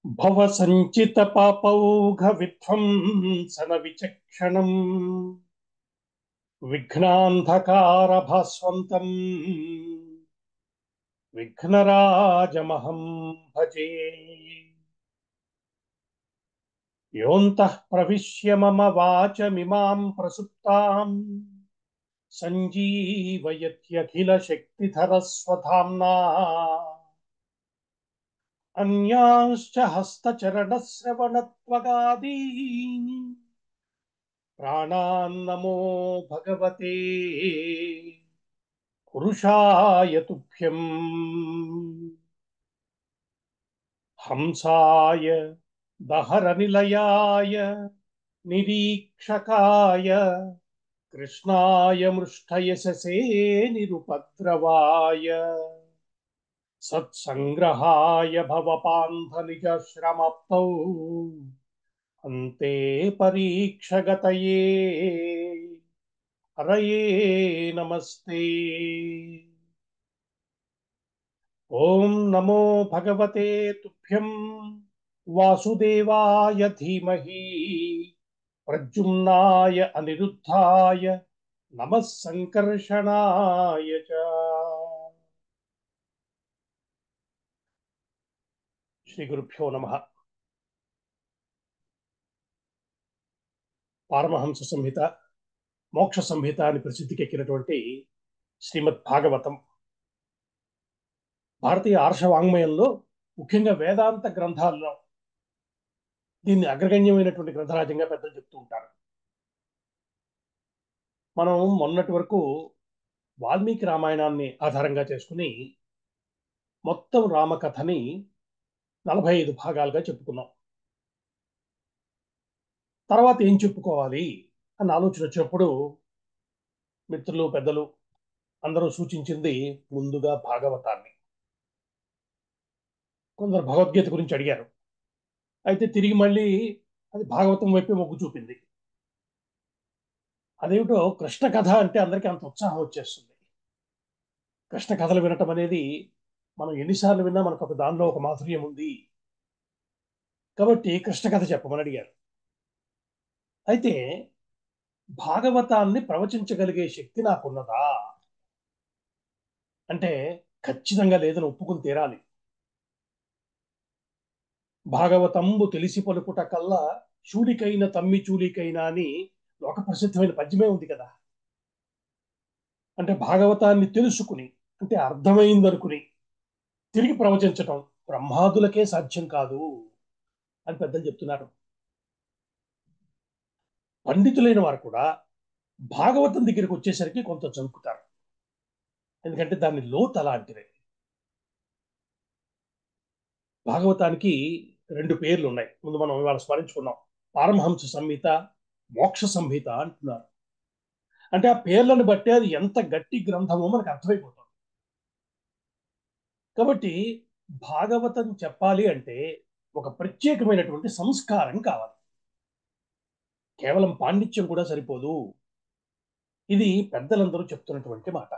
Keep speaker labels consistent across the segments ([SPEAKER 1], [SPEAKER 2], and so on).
[SPEAKER 1] భవ సంచిత పాపౌఘ విధ్వంసన విచక్షణం విఘ్నాంధకార భాస్వంతం విఘ్నరాజమహం భజే. యోంతః ప్రవిశ్య మమ వాచమిమాం ప్రసుప్తాం సంజీవయత్యఖిల శక్తిధరస్వధామ్నా అన్యాంశ్చ హస్తచరణశ్రవణత్వగాదీన్ ప్రాణాన్నమో భగవతే పురుషాయ తుభ్యం. హంసాయ దహర నిలయాయ నిరీక్షకాయ కృష్ణాయ మృష్టయశసే నిరుపద్రవాయ సత్సంగ్రహాయ భవపాంధనిజశ్రమప్తౌ అంతే పరీక్షగతయే హరయే నమస్తే. ఓం నమో భగవతే తుభ్యం వాసుదేవాయ ధీమహి ప్రద్యుమ్నాయ అనిరుద్ధాయ నమః సంకర్షణాయ చ. శ్రీ గురుభ్యో నమః. పారమహంస సంహిత, మోక్ష సంహిత అని ప్రసిద్ధికెక్కినటువంటి శ్రీమద్ భాగవతం భారతీయ ఆర్ష వాంగ్మయంలో, ముఖ్యంగా వేదాంత గ్రంథాల్లో దీన్ని అగ్రగణ్యమైనటువంటి గ్రంథరాజ్యంగా పెద్దలు చెప్తూ ఉంటారు. మనం మొన్నటి వరకు వాల్మీకి రామాయణాన్ని ఆధారంగా చేసుకుని మొత్తం రామకథని 45 భాగాలుగా చెప్పుకున్నాం. తర్వాత ఏం చెప్పుకోవాలి అన్న ఆలోచన వచ్చినప్పుడు మిత్రులు పెద్దలు అందరూ సూచించింది ముందుగా భాగవతాన్ని. కొందరు భగవద్గీత గురించి అడిగారు. అయితే తిరిగి మళ్ళీ అది భాగవతం వైపే మొగ్గు చూపింది. అదేమిటో కృష్ణ కథ అంటే అందరికీ అంత ఉత్సాహం వచ్చేస్తుంది. కృష్ణ కథలు వినటం అనేది మనం ఎన్నిసార్లు విన్నా మనకు ఒక దానిలో ఒక మాధుర్యం ఉంది కాబట్టి కృష్ణ కథ చెప్పమని అడిగారు. అయితే భాగవతాన్ని ప్రవచించగలిగే శక్తి నాకున్నదా అంటే ఖచ్చితంగా లేదని ఒప్పుకుని తీరాలి. భాగవతంబు తెలిసి పలుకుట కల్లా చూలికైన తమ్మి చూలికైనా అని ఒక ప్రసిద్ధమైన పద్యమే ఉంది కదా. అంటే భాగవతాన్ని తెలుసుకుని, అంటే అర్థమైందనుకుని తిరిగి ప్రవచించటం బ్రహ్మాదులకే సాధ్యం కాదు అని పెద్దలు చెప్తున్నారు. పండితులైన వారు కూడా భాగవతం దగ్గరికి వచ్చేసరికి కొంత జంకుతారు. ఎందుకంటే దాని లోతు అలాంటిదే. భాగవతానికి 2 పేర్లు ఉన్నాయి. ముందు మనం ఇవాళ స్మరించుకున్నాం. పారమహంస సంహిత, మోక్ష సంహిత అంటున్నారు. అంటే ఆ పేర్లను బట్టి అది ఎంత గట్టి గ్రంథమో మనకు అర్థమైపోతుంది. కాబట్టి భాగవతం చెప్పాలి అంటే ఒక ప్రత్యేకమైనటువంటి సంస్కారం కావాలి. కేవలం పాండిత్యం కూడా సరిపోదు. ఇది పెద్దలందరూ చెప్తున్నటువంటి మాట.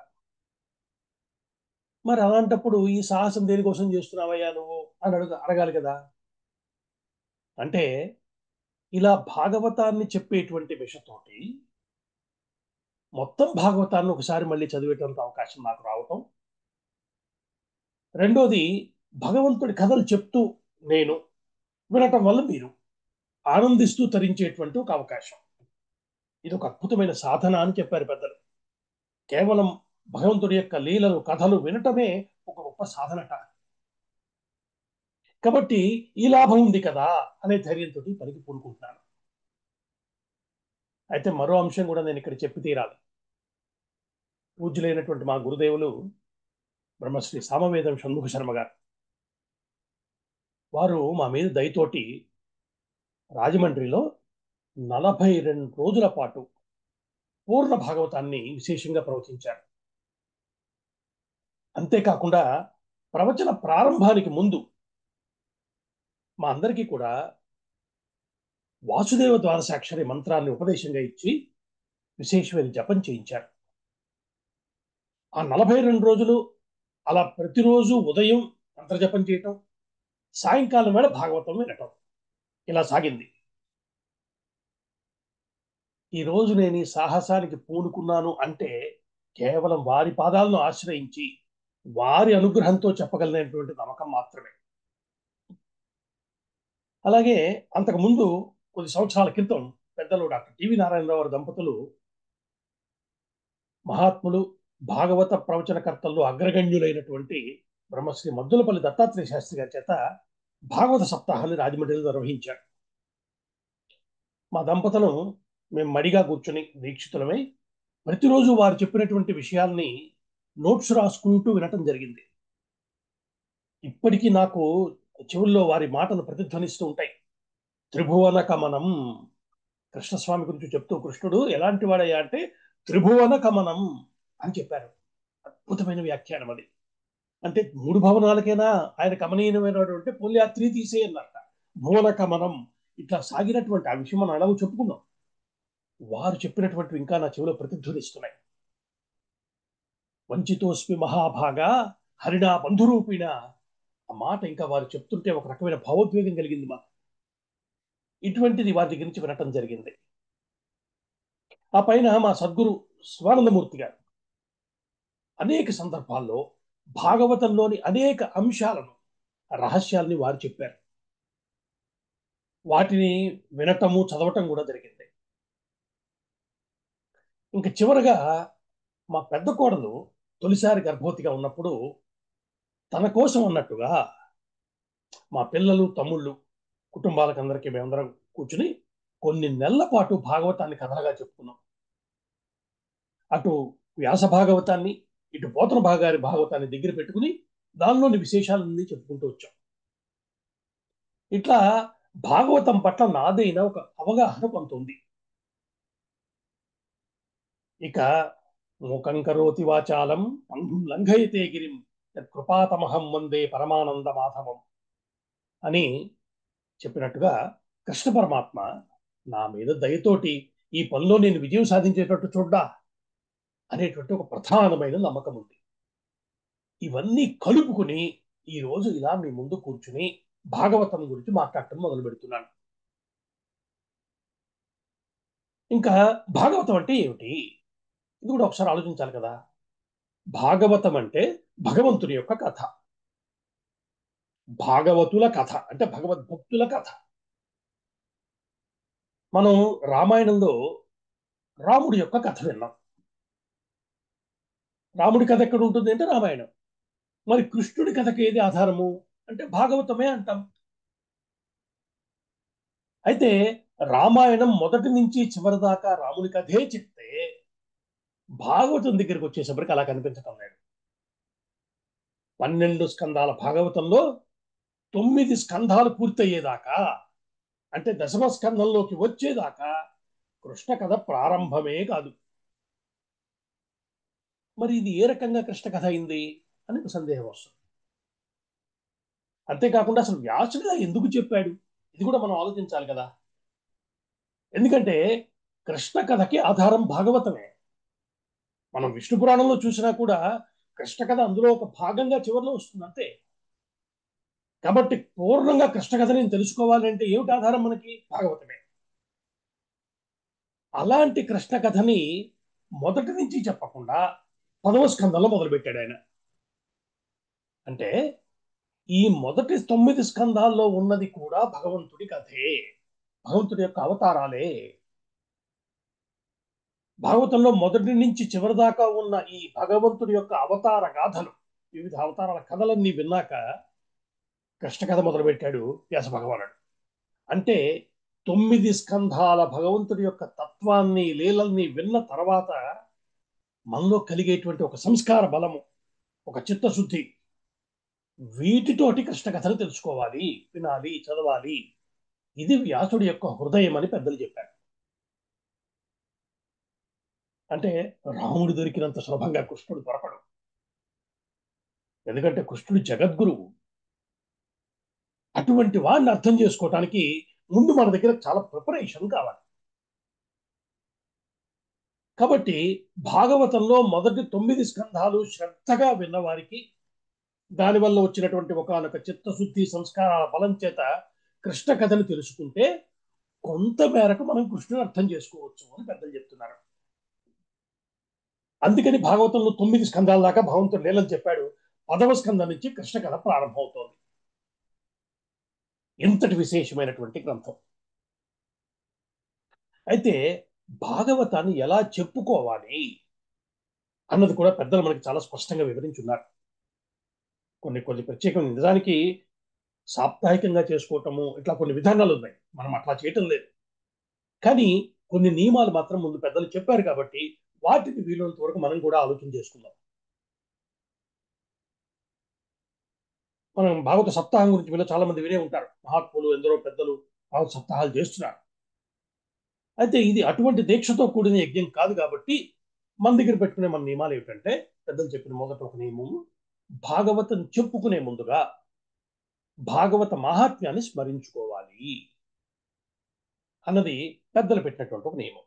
[SPEAKER 1] మరి అలాంటప్పుడు ఈ సాహసం దేనికోసం చేస్తున్నావయ్యా నువ్వు అని అడగాలి కదా. అంటే ఇలా భాగవతాన్ని చెప్పేటువంటి విషతోటి మొత్తం భాగవతాన్ని ఒకసారి మళ్ళీ చదివేటువంటి అవకాశం నాకు రావటం, రెండోది భగవంతుడి కథలు చెప్తూ నేను వినటం వల్ల మీరు ఆనందిస్తూ తరించేటువంటి ఒక అవకాశం. ఇది ఒక అద్భుతమైన సాధన అని చెప్పారు పెద్దలు. కేవలం భగవంతుడి యొక్క లీలలు కథలు వినటమే ఒక గొప్ప సాధనట. కాబట్టి ఈ లాభం ఉంది కదా అనే ధైర్యంతో పలికి పూనుకుంటున్నాను. అయితే మరో అంశం కూడా నేను ఇక్కడ చెప్పి తీరాలి. పూజ్యులైనటువంటి మా గురుదేవులు బ్రహ్మశ్రీ సామవేదం షణ్ముఖ శర్మ గారు, వారు మా మీద దయతోటి రాజమండ్రిలో 42 రోజుల పాటు పూర్ణ భాగవతాన్ని విశేషంగా ప్రవచించారు. అంతేకాకుండా ప్రవచన ప్రారంభానికి ముందు మా అందరికీ కూడా వాసుదేవ ద్వాదశాక్షరి మంత్రాన్ని ఉపదేశంగా ఇచ్చి విశేషమైన జపం చేయించారు. ఆ 42 రోజులు అలా ప్రతిరోజు ఉదయం మంత్రజపం చేయటం, సాయంకాలం వేళ భాగవతం వినటం. ఇలా సాగింది. ఈ రోజు నేను ఈ సాహసానికి పూనుకున్నాను అంటే కేవలం వారి పాదాలను ఆశ్రయించి వారి అనుగ్రహంతో చెప్పగలిగినటువంటి నమ్మకం మాత్రమే. అలాగే అంతకుముందు కొద్ది సంవత్సరాల క్రితం పెద్దలు డాక్టర్ టివి నారాయణరావు గారి దంపతులు మహాత్ములు, భాగవత ప్రవచనకర్తల్లో అగ్రగణ్యులైనటువంటి బ్రహ్మశ్రీ మద్దులపల్లి దత్తాత్రేయ శాస్త్రి గారి చేత భాగవత సప్తాహాన్ని రాజమండ్రిలో నిర్వహించారు. మా దంపతులు మేము మడిగా కూర్చొని దీక్షితులమై ప్రతిరోజు వారు చెప్పినటువంటి విషయాల్ని నోట్స్ రాసుకుంటూ వినటం జరిగింది. ఇప్పటికీ నాకు చెవుల్లో వారి మాటలు ప్రతిధ్వనిస్తూ ఉంటాయి. త్రిభువన కమనం, కృష్ణస్వామి గురించి చెప్తూ కృష్ణుడు ఎలాంటి వాడయ్యా అంటే త్రిభువన కమనం అని చెప్పారు. అద్భుతమైన వ్యాఖ్యానం అది. అంటే 3 భవనాలకైనా ఆయన కమనీయమైనటువంటి పోల్యాత్రి తీసేయన్నట్ట. భువన కమనం ఇట్లా సాగినటువంటి ఆ విషయం మనం అడవు చెప్పుకున్నాం. వారు చెప్పినటువంటి ఇంకా నా చెవిలో ప్రతిధ్వనిస్తున్నాయి. వంచితోస్మి మహాభాగా హరిణా బంధురూపిణ. ఆ మాట ఇంకా వారు చెప్తుంటే ఒక రకమైన భావోద్వేగం కలిగింది మాకు. ఇటువంటిది వారి దగ్గర నుంచి వినటం జరిగింది. ఆ పైన మా సద్గురు శివానందమూర్తి గారు అనేక సందర్భాల్లో భాగవతంలోని అనేక అంశాలను, రహస్యాల్ని వారు చెప్పారు. వాటిని వినటము, చదవటం కూడా జరిగింది. ఇంకా చివరగా మా పెద్ద కోడలు తొలిసారి గర్భవతిగా ఉన్నప్పుడు తన కోసం అన్నట్టుగా మా పిల్లలు, తమ్ముళ్ళు, కుటుంబాలకు అందరికీ మేమందరం కూర్చుని కొన్ని నెలల పాటు భాగవతాన్ని కథలుగా చెప్పుకున్నాం. అటు వ్యాస భాగవతాన్ని, ఇటు పోతన గారి భాగవతాన్ని దగ్గర పెట్టుకుని దానిలోని విశేషాలన్నీ చెప్పుకుంటూ వచ్చాం. ఇట్లా భాగవతం పట్ల నాదైన ఒక అవగాహన కొంత ఉంది. ఇక మూకం కరోతి వాచాలం పంగుం లంఘయతే గిరిం కృపాతమహం వందే పరమానంద మాధవం అని చెప్పినట్టుగా కృష్ణ పరమాత్మ నా మీద దయతోటి ఈ పనిలో నేను విజయం సాధించేటట్టు చూడ్డా అనేటువంటి ఒక ప్రధానమైన నమ్మకం ఉంది. ఇవన్నీ కలుపుకుని ఈ రోజు ఇలా మీ ముందు కూర్చుని భాగవతం గురించి మాట్లాడటం మొదలు పెడుతున్నాను. ఇంకా భాగవతం అంటే ఏమిటి? ఇది కూడా ఒకసారి ఆలోచించాలి కదా. భాగవతం అంటే భగవంతుని యొక్క కథ, భాగవతుల కథ అంటే భగవద్భక్తుల కథ. మనం రామాయణంలో రాముడి యొక్క కథ విన్నాం. రాముడి కథ ఎక్కడ ఉంటుంది అంటే రామాయణం. మరి కృష్ణుడి కథకి ఏది ఆధారము అంటే భాగవతమే అంటాం. అయితే రామాయణం మొదటి నుంచి చివరి దాకా రాముడి కథే చెప్తే భాగవతం దగ్గరికి వచ్చేసరికి అలా కనిపించటం లేదు. 12 స్కందాల భాగవతంలో 9 స్కందాలు పూర్తయ్యేదాకా అంటే దశమ స్కందంలోకి వచ్చేదాకా కృష్ణ కథ ప్రారంభమే కాదు. మరి ఇది ఏ రకంగా కృష్ణ కథ అయింది అని సందేహం వస్తుంది. అంతేకాకుండా అసలు వ్యాసుడిగా ఎందుకు చెప్పాడు ఇది కూడా మనం ఆలోచించాలి కదా. ఎందుకంటే కృష్ణ కథకి ఆధారం భాగవతమే. మనం విష్ణు పురాణంలో చూసినా కూడా కృష్ణ కథ అందులో ఒక భాగంగా చివరిలో వస్తుంది అంతే. కాబట్టి పూర్ణంగా కృష్ణ కథ నేను తెలుసుకోవాలంటే ఏమిటి ఆధారం మనకి? భాగవతమే. అలాంటి కృష్ణ కథని మొదటి నుంచి చెప్పకుండా 10వ స్కందంలో మొదలుపెట్టాడు ఆయన. అంటే ఈ మొదటి 9 స్కందాల్లో ఉన్నది కూడా భగవంతుడి కథే, భగవంతుడి యొక్క అవతారాలే. భాగవతంలో మొదటి నుంచి చివరి దాకా ఉన్న ఈ భగవంతుడి యొక్క అవతార గాథలు, వివిధ అవతారాల కథలన్నీ విన్నాక కృష్ణ కథ మొదలుపెట్టాడు వ్యాస భగవానుడు. అంటే 9 స్కంధాల భగవంతుడి యొక్క తత్వాన్ని, లీలల్ని విన్న తర్వాత మనలో కలిగేటువంటి ఒక సంస్కార బలము, ఒక చిత్తశుద్ధి, వీటితోటి కృష్ణ కథను తెలుసుకోవాలి, వినాలి, చదవాలి. ఇది వ్యాసుడి యొక్క హృదయం అని పెద్దలు చెప్పారు. అంటే రాముడు దొరికినంత సులభంగా కృష్ణుడు దొరకడు. ఎందుకంటే కృష్ణుడు జగద్గురువు. అటువంటి వాడిని అర్థం చేసుకోవటానికి ముందు మన దగ్గర చాలా ప్రిపరేషన్ కావాలి. కాబట్టి భాగవతంలో మొదటి 9 స్కంధాలు శ్రద్ధగా విన్నవారికి దానివల్ల వచ్చినటువంటి ఒకానొక చిత్తశుద్ధి సంస్కారాల బలం చేత కృష్ణ కథను తెలుసుకుంటే కొంత మేరకు మనం కృష్ణుని అర్థం చేసుకోవచ్చు అని పెద్దలు చెప్తున్నారు. అందుకని భాగవతంలో 9 స్కందాల దాకా భగవంతుడు లీలలు చెప్పాడు. 10వ స్కందం నుంచి కృష్ణ కథ ప్రారంభమవుతోంది. ఇంతటి విశేషమైనటువంటి గ్రంథం. అయితే భాగవతాన్ని ఎలా చెప్పుకోవాలి అన్నది కూడా పెద్దలు మనకి చాలా స్పష్టంగా వివరించున్నారు. కొన్ని కొన్ని ప్రత్యేకమైన నిజానికి సాప్తాహికంగా చేసుకోవటము ఇట్లా కొన్ని విధానాలు ఉన్నాయి. మనం అట్లా చేయటం లేదు. కానీ కొన్ని నియమాలు మాత్రం ముందు పెద్దలు చెప్పారు కాబట్టి వాటిని వీలైనంత వరకు మనం కూడా ఆలోచన చేసుకుందాం. మనం భాగవత సప్తాహం గురించి వీళ్ళు చాలా మంది వినే ఉంటారు. మహాత్ములు ఎందరో పెద్దలు భాగవత సప్తాహాలు చేస్తున్నారు. అయితే ఇది అటువంటి దీక్షతో కూడిన యజ్ఞం కాదు కాబట్టి మన దగ్గర పెట్టుకునే మన నియమాలు ఏమిటంటే పెద్దలు చెప్పిన మొదట ఒక నియమము, భాగవతం చెప్పుకునే ముందుగా భాగవత మహాత్మ్యాన్ని స్మరించుకోవాలి అన్నది పెద్దలు పెట్టినటువంటి ఒక నియమం.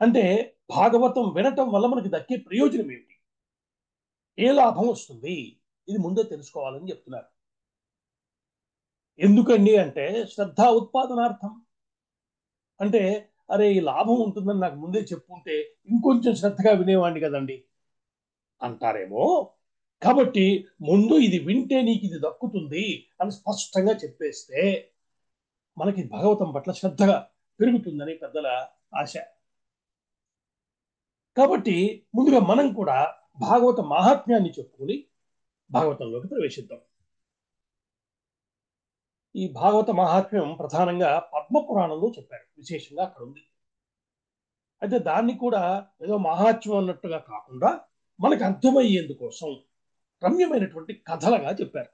[SPEAKER 1] అంటే భాగవతం వినటం వల్ల మనకి దక్కే ప్రయోజనం ఏమిటి, ఏ లాభం వస్తుంది, ఇది ముందే తెలుసుకోవాలని చెప్తున్నారు. ఎందుకండి అంటే శ్రద్ధ ఉత్పాదనార్థం. అంటే అరే ఈ లాభం ఉంటుందని నాకు ముందే చెప్పుంటే ఇంకొంచెం శ్రద్ధగా వినేవాడిని కదండి అంటారేమో. కాబట్టి ముందు ఇది వింటే నీకు ఇది దక్కుతుంది అని స్పష్టంగా చెప్పేస్తే మనకి భగవతం పట్ల శ్రద్ధగా పెరుగుతుందని పెద్దల ఆశ. కాబట్టి ముందుగా మనం కూడా భాగవత మహాత్మ్యాన్ని చెప్పుకుని భాగవతంలోకి ప్రవేశిద్దాం. ఈ భాగవత మహాత్మ్యం ప్రధానంగా పద్మపురాణంలో చెప్పారు, విశేషంగా అక్కడ ఉంది. అయితే దాన్ని కూడా ఏదో మహాత్మ్యం అన్నట్టుగా కాకుండా మనకు అర్థమయ్యేందుకోసం రమ్యమైనటువంటి కథలుగా చెప్పారు.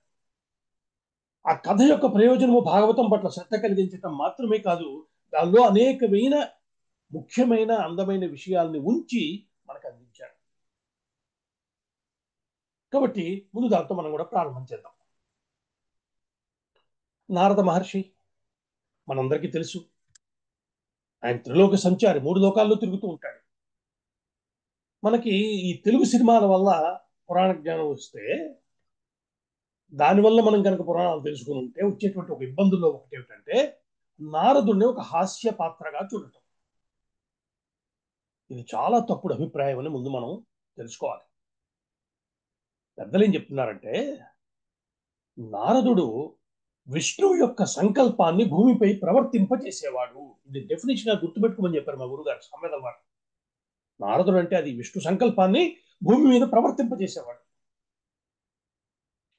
[SPEAKER 1] ఆ కథ యొక్క ప్రయోజనము భాగవతం పట్ల శ్రద్ధ కలిగించటం మాత్రమే కాదు, దానిలో అనేకమైన ముఖ్యమైన అందమైన విషయాల్ని ఉంచి మనకు అందించారు. కాబట్టి ముందు దాంతో మనం కూడా ప్రారంభం చేద్దాం. నారద మహర్షి మనందరికీ తెలుసు, ఆయన త్రిలోక సంచారి, 3 లోకాల్లో తిరుగుతూ ఉంటాడు. మనకి ఈ తెలుగు సినిమాల వల్ల పురాణ జ్ఞానం వస్తే, దానివల్ల మనం కనుక పురాణాలు తెలుసుకుని ఉంటే వచ్చేటువంటి ఒక ఇబ్బందుల్లో ఒకటి ఏమిటంటే నారదుడిని ఒక హాస్య పాత్రగా చూడటం. ఇది చాలా తప్పుడు అభిప్రాయం అని ముందు మనం తెలుసుకోవాలి. పెద్దలు ఏం చెప్తున్నారంటే నారదుడు విష్ణువు యొక్క సంకల్పాన్ని భూమిపై ప్రవర్తింపజేసేవాడు. ఇది డెఫినేషన్ గుర్తుపెట్టుకోమని చెప్పారు మా గురుగారు సమ్మేళన వారు. నారదుడు అంటే అది విష్ణు సంకల్పాన్ని భూమి మీద ప్రవర్తింపజేసేవాడు.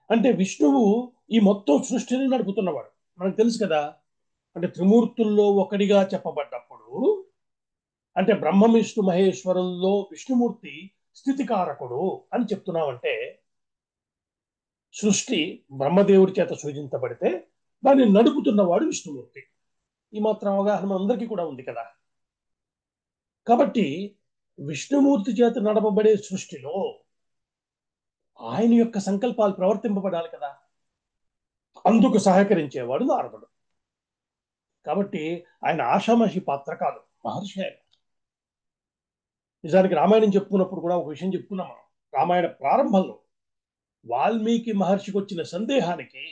[SPEAKER 1] అంటే విష్ణువు ఈ మొత్తం సృష్టిని నడుపుతున్నవాడు. మనకు తెలుసు కదా. అంటే త్రిమూర్తుల్లో ఒకడిగా చెప్పబడ్డప్పుడు అంటే బ్రహ్మ విష్ణు మహేశ్వరుల్లో విష్ణుమూర్తి స్థితికారకుడు అని చెప్తున్నామంటే సృష్టి బ్రహ్మదేవుడి చేత సృజించబడితే దాన్ని నడుపుతున్నవాడు విష్ణుమూర్తి. ఈ మాత్రం అవగాహన అందరికీ కూడా ఉంది కదా. కాబట్టి విష్ణుమూర్తి చేత నడపబడే సృష్టిలో ఆయన యొక్క సంకల్పాలు ప్రవర్తింపబడాలి కదా. అందుకు సహకరించేవాడు నారదుడు. కాబట్టి ఆయన ఆషామాషి పాత్ర కాదు, మహర్షి ఆయన. నిజానికి రామాయణం చెప్పుకున్నప్పుడు కూడా ఒక విషయం చెప్పుకున్నాం మనం. రామాయణ ప్రారంభంలో వాల్మీకి మహర్షికి వచ్చిన సందేహానికి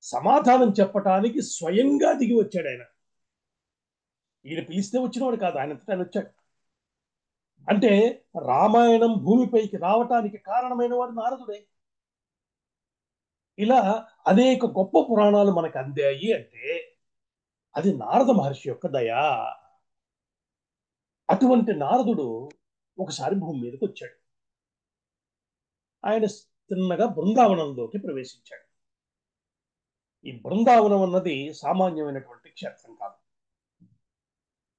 [SPEAKER 1] సమాధానం చెప్పటానికి స్వయంగా దిగి వచ్చాడు ఆయన. ఈయన పిలిస్తే వచ్చినవాడు కాదు, ఆయన వచ్చాడు. అంటే రామాయణం భూమిపైకి రావటానికి కారణమైన వాడు నారదుడే. ఇలా అనేక గొప్ప పురాణాలు మనకు అందాయి అంటే అది నారద మహర్షి యొక్క దయ. అటువంటి నారదుడు ఒకసారి భూమి మీదకి వచ్చాడు. ఆయన తిన్నగా బృందావనంలోకి ప్రవేశించాడు. ఈ బృందావనం అన్నది సామాన్యమైనటువంటి క్షేత్రం కాదు.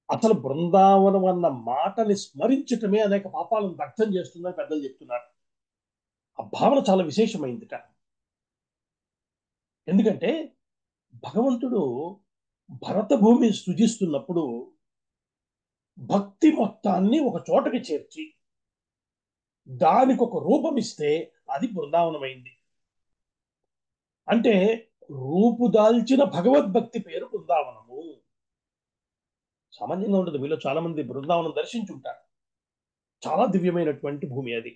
[SPEAKER 1] అసలు బృందావనం అన్న మాటని స్మరించటమే అనేక పాపాలను దగ్ధం చేస్తుందని పెద్దలు చెప్తున్నారు. ఆ భావన చాలా విశేషమైందిట. ఎందుకంటే భగవంతుడు భరత భూమి సృజిస్తున్నప్పుడు భక్తి మొత్తాన్ని ఒక చోటకి చేర్చి దానికి ఒక రూపం ఇస్తే అది బృందావనమైంది. అంటే రూపుదాల్చిన భగవద్భక్తి పేరు బృందావనము. సామాన్యంగా ఉండదు. మీలో చాలా మంది బృందావనం దర్శించుంటారు. చాలా దివ్యమైనటువంటి భూమి అది.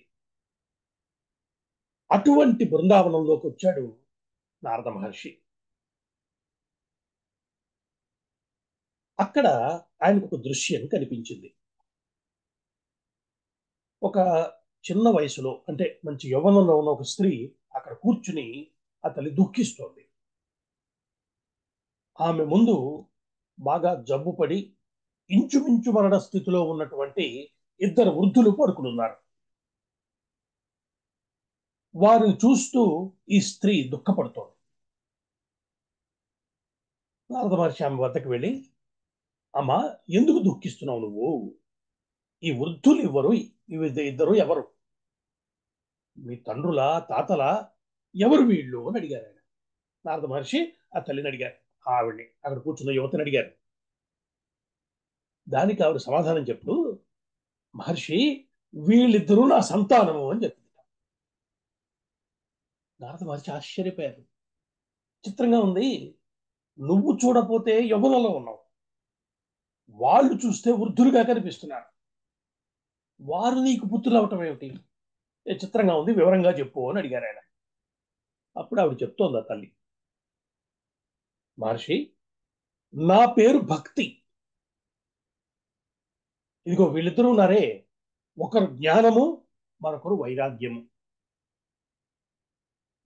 [SPEAKER 1] అటువంటి బృందావనంలోకి వచ్చాడు నారద మహర్షి. అక్కడ ఆయనకు ఒక దృశ్యం కనిపించింది. ఒక చిన్న వయసులో, అంటే మంచి యవ్వనంలో ఉన్న ఒక స్త్రీ అక్కడ కూర్చుని ఆ తల్లి దుఃఖిస్తోంది. ఆమె ముందు బాగా జబ్బుపడి ఇంచుమించు మరణ స్థితిలో ఉన్నటువంటి ఇద్దరు వృద్ధులు పడుకునున్నారు. వారిని చూస్తూ ఈ స్త్రీ దుఃఖపడుతోంది. నారద మహర్షి ఆమె వద్దకు వెళ్ళి, అమ్మా, ఎందుకు దుఃఖిస్తున్నావు నువ్వు? ఈ వృద్ధులు ఎవరు? ఇద్దరు ఎవరు? మీ తండ్రులా, తాతలా? ఎవరు వీళ్ళు అని అడిగారు ఆయన. నారద మహర్షి ఆ తల్లిని అడిగారు, ఆవిడ్ని, అక్కడ కూర్చున్న యువతని అడిగారు. దానికి ఆవిడ సమాధానం చెప్తూ, మహర్షి, వీళ్ళిద్దరూ నా సంతానము అని చెప్పింది. నారద మహర్షి ఆశ్చర్యపోయారు. చిత్రంగా ఉంది. నువ్వు చూడపోతే యవ్వనంలో ఉన్నావు, వాళ్ళు చూస్తే వృద్ధులుగా కనిపిస్తున్నారు. వారు నీకు పుత్రులు అవటం ఏమిటి? చిత్రంగా ఉంది, వివరంగా చెప్పు అని అడిగారు ఆయన. అప్పుడు ఆవిడ చెప్తోంది, ఆ తల్లి, మహర్షి, నా పేరు భక్తి. ఇదిగో వీళ్ళిద్దరూ ఉన్నారే, ఒకరు జ్ఞానము, మరొకరు వైరాగ్యము.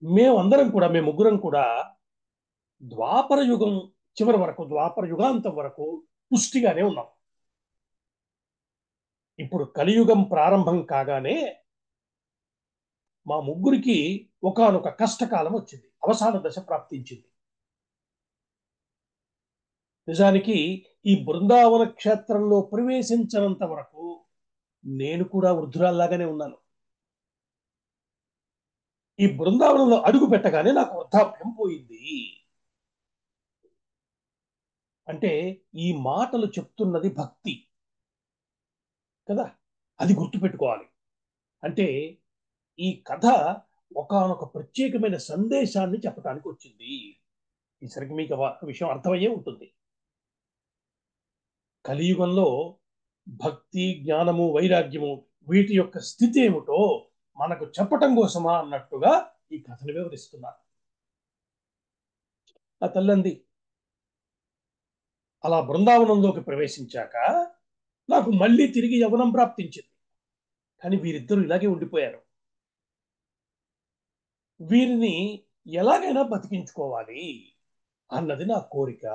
[SPEAKER 1] మేము ముగ్గురం కూడా ద్వాపర యుగం చివరి వరకు, ద్వాపర యుగాంతం వరకు పుష్టిగానే ఉన్నాం. ఇప్పుడు కలియుగం ప్రారంభం కాగానే మా ముగ్గురికి ఒకానొక కష్టకాలం వచ్చింది, అవసాన దశ ప్రాప్తించింది. నిజానికి ఈ బృందావన క్షేత్రంలో ప్రవేశించనంత వరకు నేను కూడా వృద్ధురాల్లాగానే ఉన్నాను. ఈ బృందావనంలో అడుగు పెట్టగానే నాకు వృద్ధాప్యం పోయింది. అంటే ఈ మాటలు చెప్తున్నది భక్తి కదా, అది గుర్తుపెట్టుకోవాలి. అంటే ఈ కథ ఒకానొక ప్రత్యేకమైన సందేశాన్ని చెప్పడానికి వచ్చింది. ఈసరికి మీకు విషయం అర్థమయ్యే ఉంటుంది. కలియుగంలో భక్తి, జ్ఞానము, వైరాగ్యము, వీటి యొక్క స్థితి ఏమిటో మనకు చెప్పటం కోసమా అన్నట్టుగా ఈ కథను వివరిస్తున్నారు. ఆ తల్లంది, అలా బృందావనంలోకి ప్రవేశించాక నాకు మళ్ళీ తిరిగి యవ్వనం ప్రాప్తించింది. కానీ వీరిద్దరూ ఇలాగే ఉండిపోయారు. వీరిని ఎలాగైనా బతికించుకోవాలి అన్నది నా కోరిక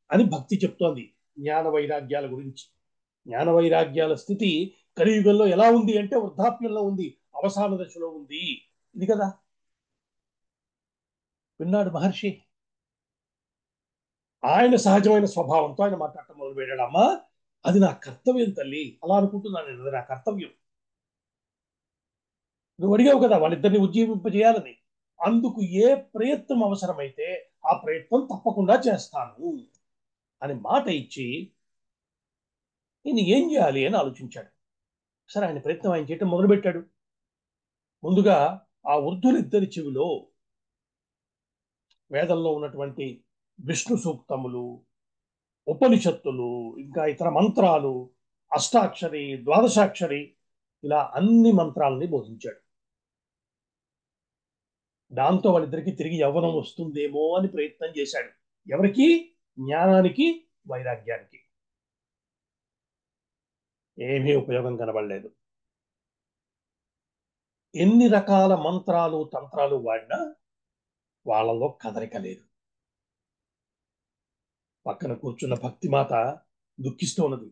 [SPEAKER 1] అని భక్తి చెప్తోంది జ్ఞాన వైరాగ్యాల గురించి. జ్ఞాన వైరాగ్యాల స్థితి కలియుగంలో ఎలా ఉంది అంటే వృద్ధాప్యంలో ఉంది, అవసాన దశలో ఉంది. ఇది కదా. విన్నాడు మహర్షి. ఆయన సహజమైన స్వభావంతో ఆయన మాట్లాడటం మొదలు పెట్టాడు. అమ్మా, అది నా కర్తవ్యం తల్లి, అలా అనుకుంటున్నాను నేను, అది నా కర్తవ్యం. నువ్వు అడిగావు కదా వాళ్ళిద్దరిని ఉజ్జీవింపజేయాలని, అందుకు ఏ ప్రయత్నం అవసరమైతే ఆ ప్రయత్నం తప్పకుండా చేస్తాను అని మాట ఇచ్చి ఈయన ఏం చేయాలి అని ఆలోచించాడు. సరే, ఆయన ప్రయత్నం ఆయన చేయటం మొదలుపెట్టాడు. ముందుగా ఆ వృద్ధులిద్దరి చెవిలో వేదంలో ఉన్నటువంటి విష్ణు సూక్తములు, ఉపనిషత్తులు, ఇంకా ఇతర మంత్రాలు, అష్టాక్షరి, ద్వాదశాక్షరి, ఇలా అన్ని మంత్రాలని బోధించాడు. దాంతో వాళ్ళిద్దరికి తిరిగి యవ్వనం వస్తుందేమో అని ప్రయత్నం చేశాడు. ఎవరికి? జ్ఞానానికి, వైరాగ్యానికి. ఏమీ ఉపయోగం కనబడలేదు. ఎన్ని రకాల మంత్రాలు, తంత్రాలు వాడినా వాళ్ళలో కదలిక లేదు. పక్కన కూర్చున్న భక్తిమాత దుఃఖిస్తూ ఉన్నది.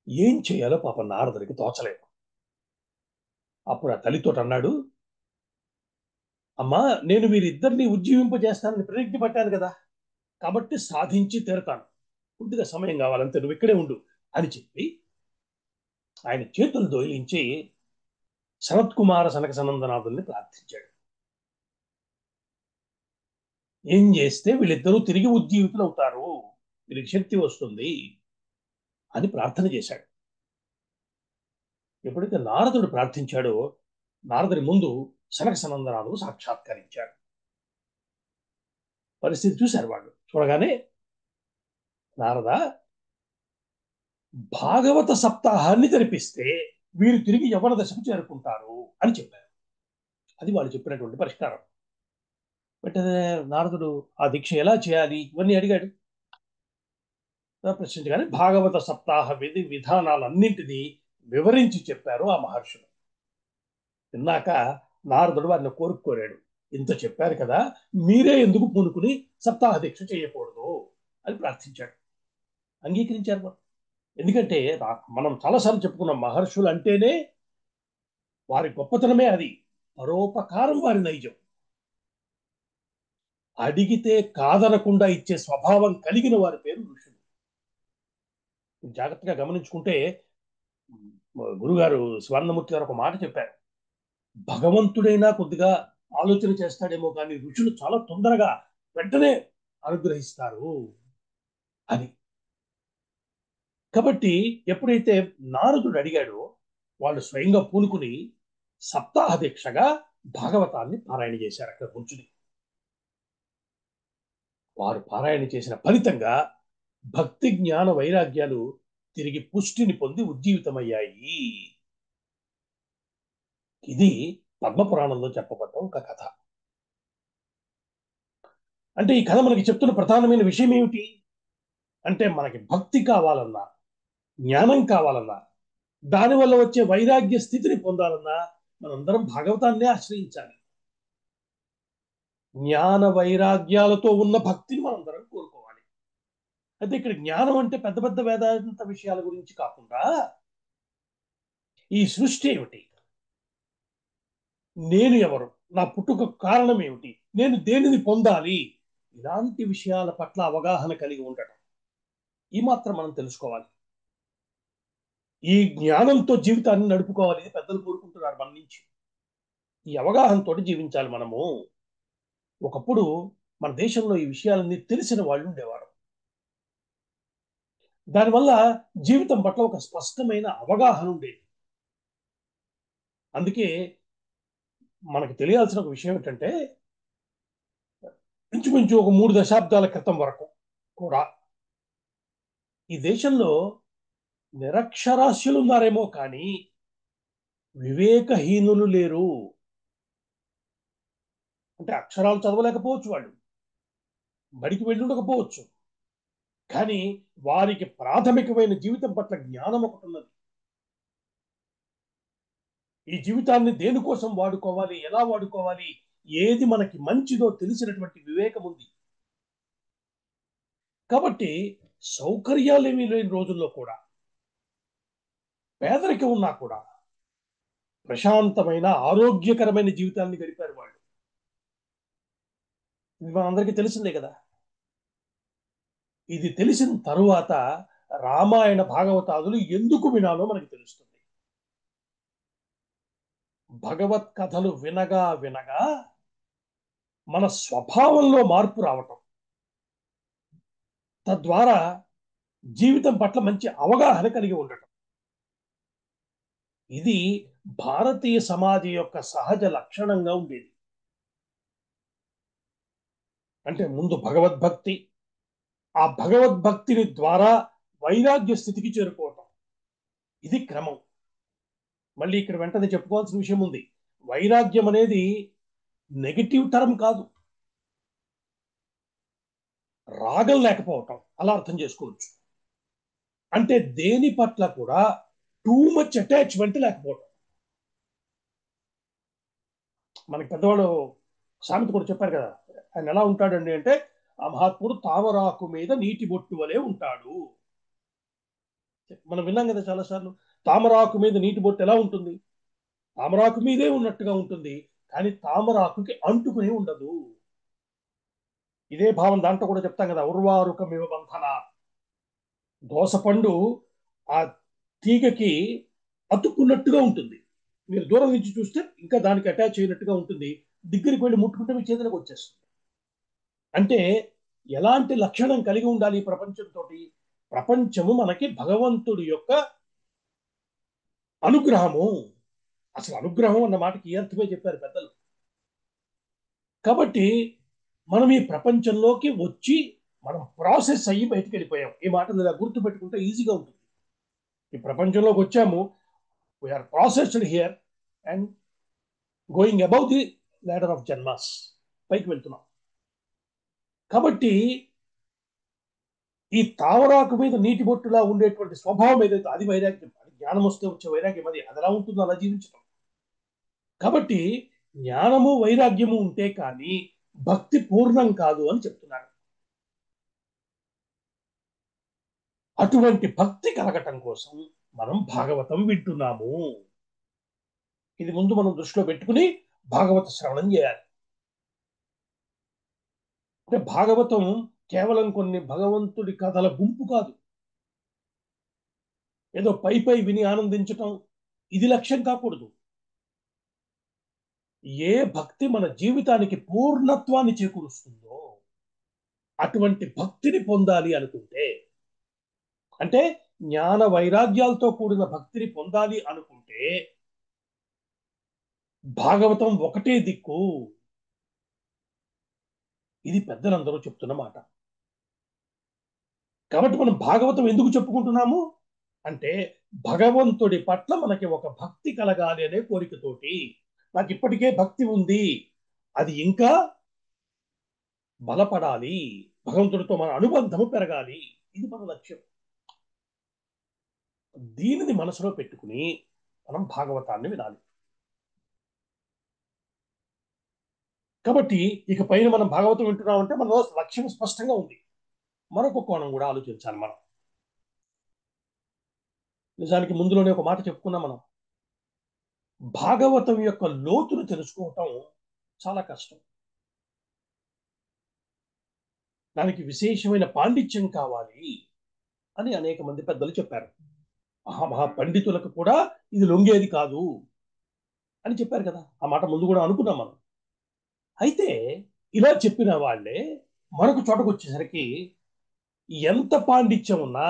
[SPEAKER 1] ఏం చేయాలో పాప నారదుడికి తోచలేదు. అప్పుడు ఆ తల్లితో అన్నాడు, అమ్మా, నేను వీరిద్దరిని ఉజ్జీవింపజేస్తానని ప్రతిజ్ఞ పట్టాను కదా, కాబట్టి సాధించి తీరతాను. కొద్దిగా సమయం కావాలంటే నువ్వు ఇక్కడే ఉండు అని చెప్పి ఆయన చేతులు దోయిలించి శరత్కుమార సనక సనందనాథుల్ని ప్రార్థించాడు. ఏం చేస్తే వీళ్ళిద్దరూ తిరిగి ఉజ్జీవితులు అవుతారు, వీరికి శక్తి వస్తుంది అని ప్రార్థన చేశాడు. ఎప్పుడైతే నారదుడు ప్రార్థించాడో, నారదుడి ముందు సనక సనందనాథుడు సాక్షాత్కరించాడు. పరిస్థితి చూశారు వాళ్ళు. చూడగానే, నారద, భాగవత సప్తాహాన్ని జరిపిస్తే వీరు తిరిగి యవ్వన దశకు చేరుకుంటారు అని చెప్పారు. అది వాళ్ళు చెప్పినటువంటి పరిష్కారం. వెంటనే నారదుడు ఆ దీక్ష ఎలా చేయాలి ఇవన్నీ అడిగాడు. ప్రశ్నించగానే భాగవత సప్తాహ విధి విధానాలన్నింటినీ వివరించి చెప్పారు ఆ మహర్షులు. విన్నాక నారదుడు వారిని కోరాడు. ఇంత చెప్పారు కదా, మీరే ఎందుకు పూనుకుని సప్తాహ దీక్ష చేయకూడదు అని ప్రార్థించాడు. అంగీకరించారు వారు. ఎందుకంటే మనం చాలాసార్లు చెప్పుకున్నాం, మహర్షులు అంటేనే వారి గొప్పతనమే అది. పరోపకారం వారి నైజం. అడిగితే కాదనకుండా ఇచ్చే స్వభావం కలిగిన వారి పేరు ఋషులు. జాగ్రత్తగా గమనించుకుంటే గురుగారు శివానందమూర్తి గారు ఒక మాట చెప్పారు. భగవంతుడైనా కొద్దిగా ఆలోచన చేస్తాడేమో కానీ ఋషులు చాలా తొందరగా వెంటనే అనుగ్రహిస్తారు అని. కాబట్టి ఎప్పుడైతే నారదుడు అడిగాడో వాళ్ళు స్వయంగా పూనుకుని సప్తాహ దీక్షగా భాగవతాన్ని పారాయణ చేశారు అక్కడ కూర్చుని. వారు పారాయణ చేసిన ఫలితంగా భక్తి జ్ఞాన వైరాగ్యాలు తిరిగి పుష్టిని పొంది ఉజ్జీవితమయ్యాయి. ఇది పద్మపురాణంలో చెప్పబడ్డ ఒక కథ. అంటే ఈ కథ మనకి చెప్తున్న ప్రధానమైన విషయం ఏమిటి అంటే, మనకి భక్తి కావాలన్నా, జ్ఞానం కావాలన్నా, దానివల్ల వచ్చే వైరాగ్య స్థితిని పొందాలన్నా మనందరం భాగవతాన్నే ఆశ్రయించాలి. జ్ఞాన వైరాగ్యాలతో ఉన్న భక్తిని మనందరం కోరుకోవాలి. అయితే ఇక్కడ జ్ఞానం అంటే పెద్ద పెద్ద వేదాంత విషయాల గురించి కాకుండా, ఈ సృష్టి ఏమిటి, నేను ఎవరు, నా పుట్టుక కారణం ఏమిటి, నేను దేనిని పొందాలి, ఇలాంటి విషయాల పట్ల అవగాహన కలిగి ఉండటం ఈ మాత్రం మనం తెలుసుకోవాలి. ఈ జ్ఞానంతో జీవితాన్ని నడుపుకోవాలి పెద్దలు కోరుకుంటున్నారు మన నుంచి. ఈ అవగాహనతో జీవించాలి మనము. ఒకప్పుడు మన దేశంలో ఈ విషయాలన్నీ తెలిసిన వాళ్ళు ఉండేవారు. దానివల్ల జీవితం పట్ల ఒక స్పష్టమైన అవగాహన ఉండేది. అందుకే మనకు తెలియాల్సిన ఒక విషయం ఏంటంటే, ఇంచుమించు ఒక 3 దశాబ్దాల క్రితం వరకు కూడా ఈ దేశంలో నిరక్షరాస్యులు ఉన్నారేమో కానీ వివేకహీనులు లేరు. అంటే అక్షరాలు చదవలేకపోవచ్చు, వాళ్ళు బడికి వెళ్ళి ఉండకపోవచ్చు, కానీ వారికి ప్రాథమికమైన జీవితం పట్ల జ్ఞానం ఒకటి ఉన్నది. ఈ జీవితాన్ని దేనికోసం వాడుకోవాలి, ఎలా వాడుకోవాలి, ఏది మనకి మంచిదో తెలిసినటువంటి వివేకం ఉంది. కాబట్టి సౌకర్యాలు ఏమీ లేని రోజుల్లో కూడా, పేదరికం ఉన్నా కూడా ప్రశాంతమైన ఆరోగ్యకరమైన జీవితాన్ని గడిపారు వాళ్ళు. ఇది మనందరికీ తెలిసిందే కదా. ఇది తెలిసిన తరువాత రామాయణ భాగవతాదులు ఎందుకు వినాలో మనకు తెలుస్తుంది. భగవత్ కథలు వినగా వినగా మన స్వభావంలో మార్పు రావటం, తద్వారా జీవితం పట్ల మంచి అవగాహన కలిగి ఉండటం, ఇది భారతీయ సమాజం యొక్క సహజ లక్షణంగా ఉండేది. అంటే ముందు భగవద్భక్తి, ఆ భగవద్భక్తిని ద్వారా వైరాగ్య స్థితికి చేరుకోవటం, ఇది క్రమం. మళ్ళీ ఇక్కడ వెంటనే చెప్పుకోవాల్సిన విషయం ఉంది. వైరాగ్యం అనేది నెగిటివ్ టర్మ్ కాదు, రాగం లేకపోవటం అలా అర్థం చేసుకోవచ్చు. అంటే దేని పట్ల కూడా టూ మచ్ అటాచ్మెంట్ లేకపోవటం. మనకి పెద్దవాళ్ళు సామెత కూడా చెప్పారు కదా, ఆయన ఎలా ఉంటాడండి అంటే, ఆ మహాత్ముడు తామరాకు మీద నీటి బొట్టు వలె ఉంటాడు. మనం విన్నాం కదా చాలాసార్లు. తామరాకు మీద నీటి బొట్టు ఎలా ఉంటుంది, తామరాకు మీదే ఉన్నట్టుగా ఉంటుంది, కానీ తామరాకుకి అంటుకుని ఉండదు. ఇదే భావం దాంట్లో కూడా చెప్తాం కదా, ఉర్వారుకమివ బంధన. దోసపండు ఆ తీగకి అతుక్కున్నట్టుగా ఉంటుంది, మీరు దూరం నుంచి చూస్తే ఇంకా దానికి అటాచ్ అయినట్టుగా ఉంటుంది, దగ్గరికి వెళ్ళి ముట్టుకుంటే మీ చేతులకు వచ్చేస్తుంది. అంటే ఎలాంటి లక్షణం కలిగి ఉండాలి ఈ ప్రపంచంతో? ప్రపంచము మనకి భగవంతుడి యొక్క అనుగ్రహము. అసలు అనుగ్రహం అన్న మాటకి ఏ అర్థమే చెప్పారు పెద్దలు. కాబట్టి మనం ఈ ప్రపంచంలోకి వచ్చి మనం ప్రాసెస్ అయ్యి బయటికి వెళ్ళిపోయాం. ఈ మాటను ఇలా గుర్తుపెట్టుకుంటే ఈజీగా ఉంటుంది. ఈ ప్రపంచంలోకి వచ్చాము, we're processed here and going above the ladder of జన్మాస్, పైకి వెళ్తున్నాం. కాబట్టి ఈ తావరాకు మీద నీటి బొట్టులా ఉండేటువంటి స్వభావం ఏదైతే అది వైరాగ్యం, అది జ్ఞానం వస్తే వచ్చే వైరాగ్యం, అది ఎలా ఉంటుందో అలా జీవించడం. కాబట్టి జ్ఞానము వైరాగ్యము ఉంటే కానీ భక్తి పూర్ణం కాదు అని చెప్తున్నారు. అటువంటి భక్తి కలగటం కోసం మనం భాగవతం వింటున్నాము. ఇది ముందు మనం దృష్టిలో పెట్టుకుని భాగవత శ్రవణం చేయాలి. అంటే భాగవతం కేవలం కొన్ని భగవంతుడి కథల గుంపు కాదు, ఏదో పై పై విని ఆనందించటం ఇది లక్ష్యం కాకూడదు. ఏ భక్తి మన జీవితానికి పూర్ణత్వాన్ని చేకూరుస్తుందో అటువంటి భక్తిని పొందాలి అనుకుంటే, అంటే జ్ఞాన వైరాగ్యాలతో కూడిన భక్తిని పొందాలి అనుకుంటే భాగవతం ఒకటే దిక్కు. ఇది పెద్దలందరూ చెప్తున్న మాట. కాబట్టి మనం భాగవతం ఎందుకు చెప్పుకుంటున్నాము అంటే భగవంతుడి పట్ల మనకి ఒక భక్తి కలగాలి అనే కోరికతోటి. నాకు ఇప్పటికే భక్తి ఉంది, అది ఇంకా బలపడాలి, భగవంతుడితో మన అనుబంధము పెరగాలి, ఇది మన లక్ష్యం. దీనిని మనసులో పెట్టుకుని మనం భాగవతాన్ని వినాలి. కాబట్టి ఇక పైన మనం భాగవతం వింటున్నామంటే మన లక్ష్యం స్పష్టంగా ఉంది. మరొక కోణం కూడా ఆలోచించాలి మనం. నిజానికి ముందులోనే ఒక మాట చెప్పుకున్నాం మనం, భాగవతం యొక్క లోతును తెలుసుకోవటం చాలా కష్టం. దానికి విశేషమైన పాండిత్యం కావాలి అని అనేక మంది పెద్దలు చెప్పారు. మహా పండితులకు కూడా ఇది లొంగేది కాదు అని చెప్పారు కదా. ఆ మాట ముందు కూడా అనుకున్నాం మనం. అయితే ఇలా చెప్పిన వాళ్ళే మరొక చోటకు వచ్చేసరికి ఎంత పాండిత్యం ఉన్నా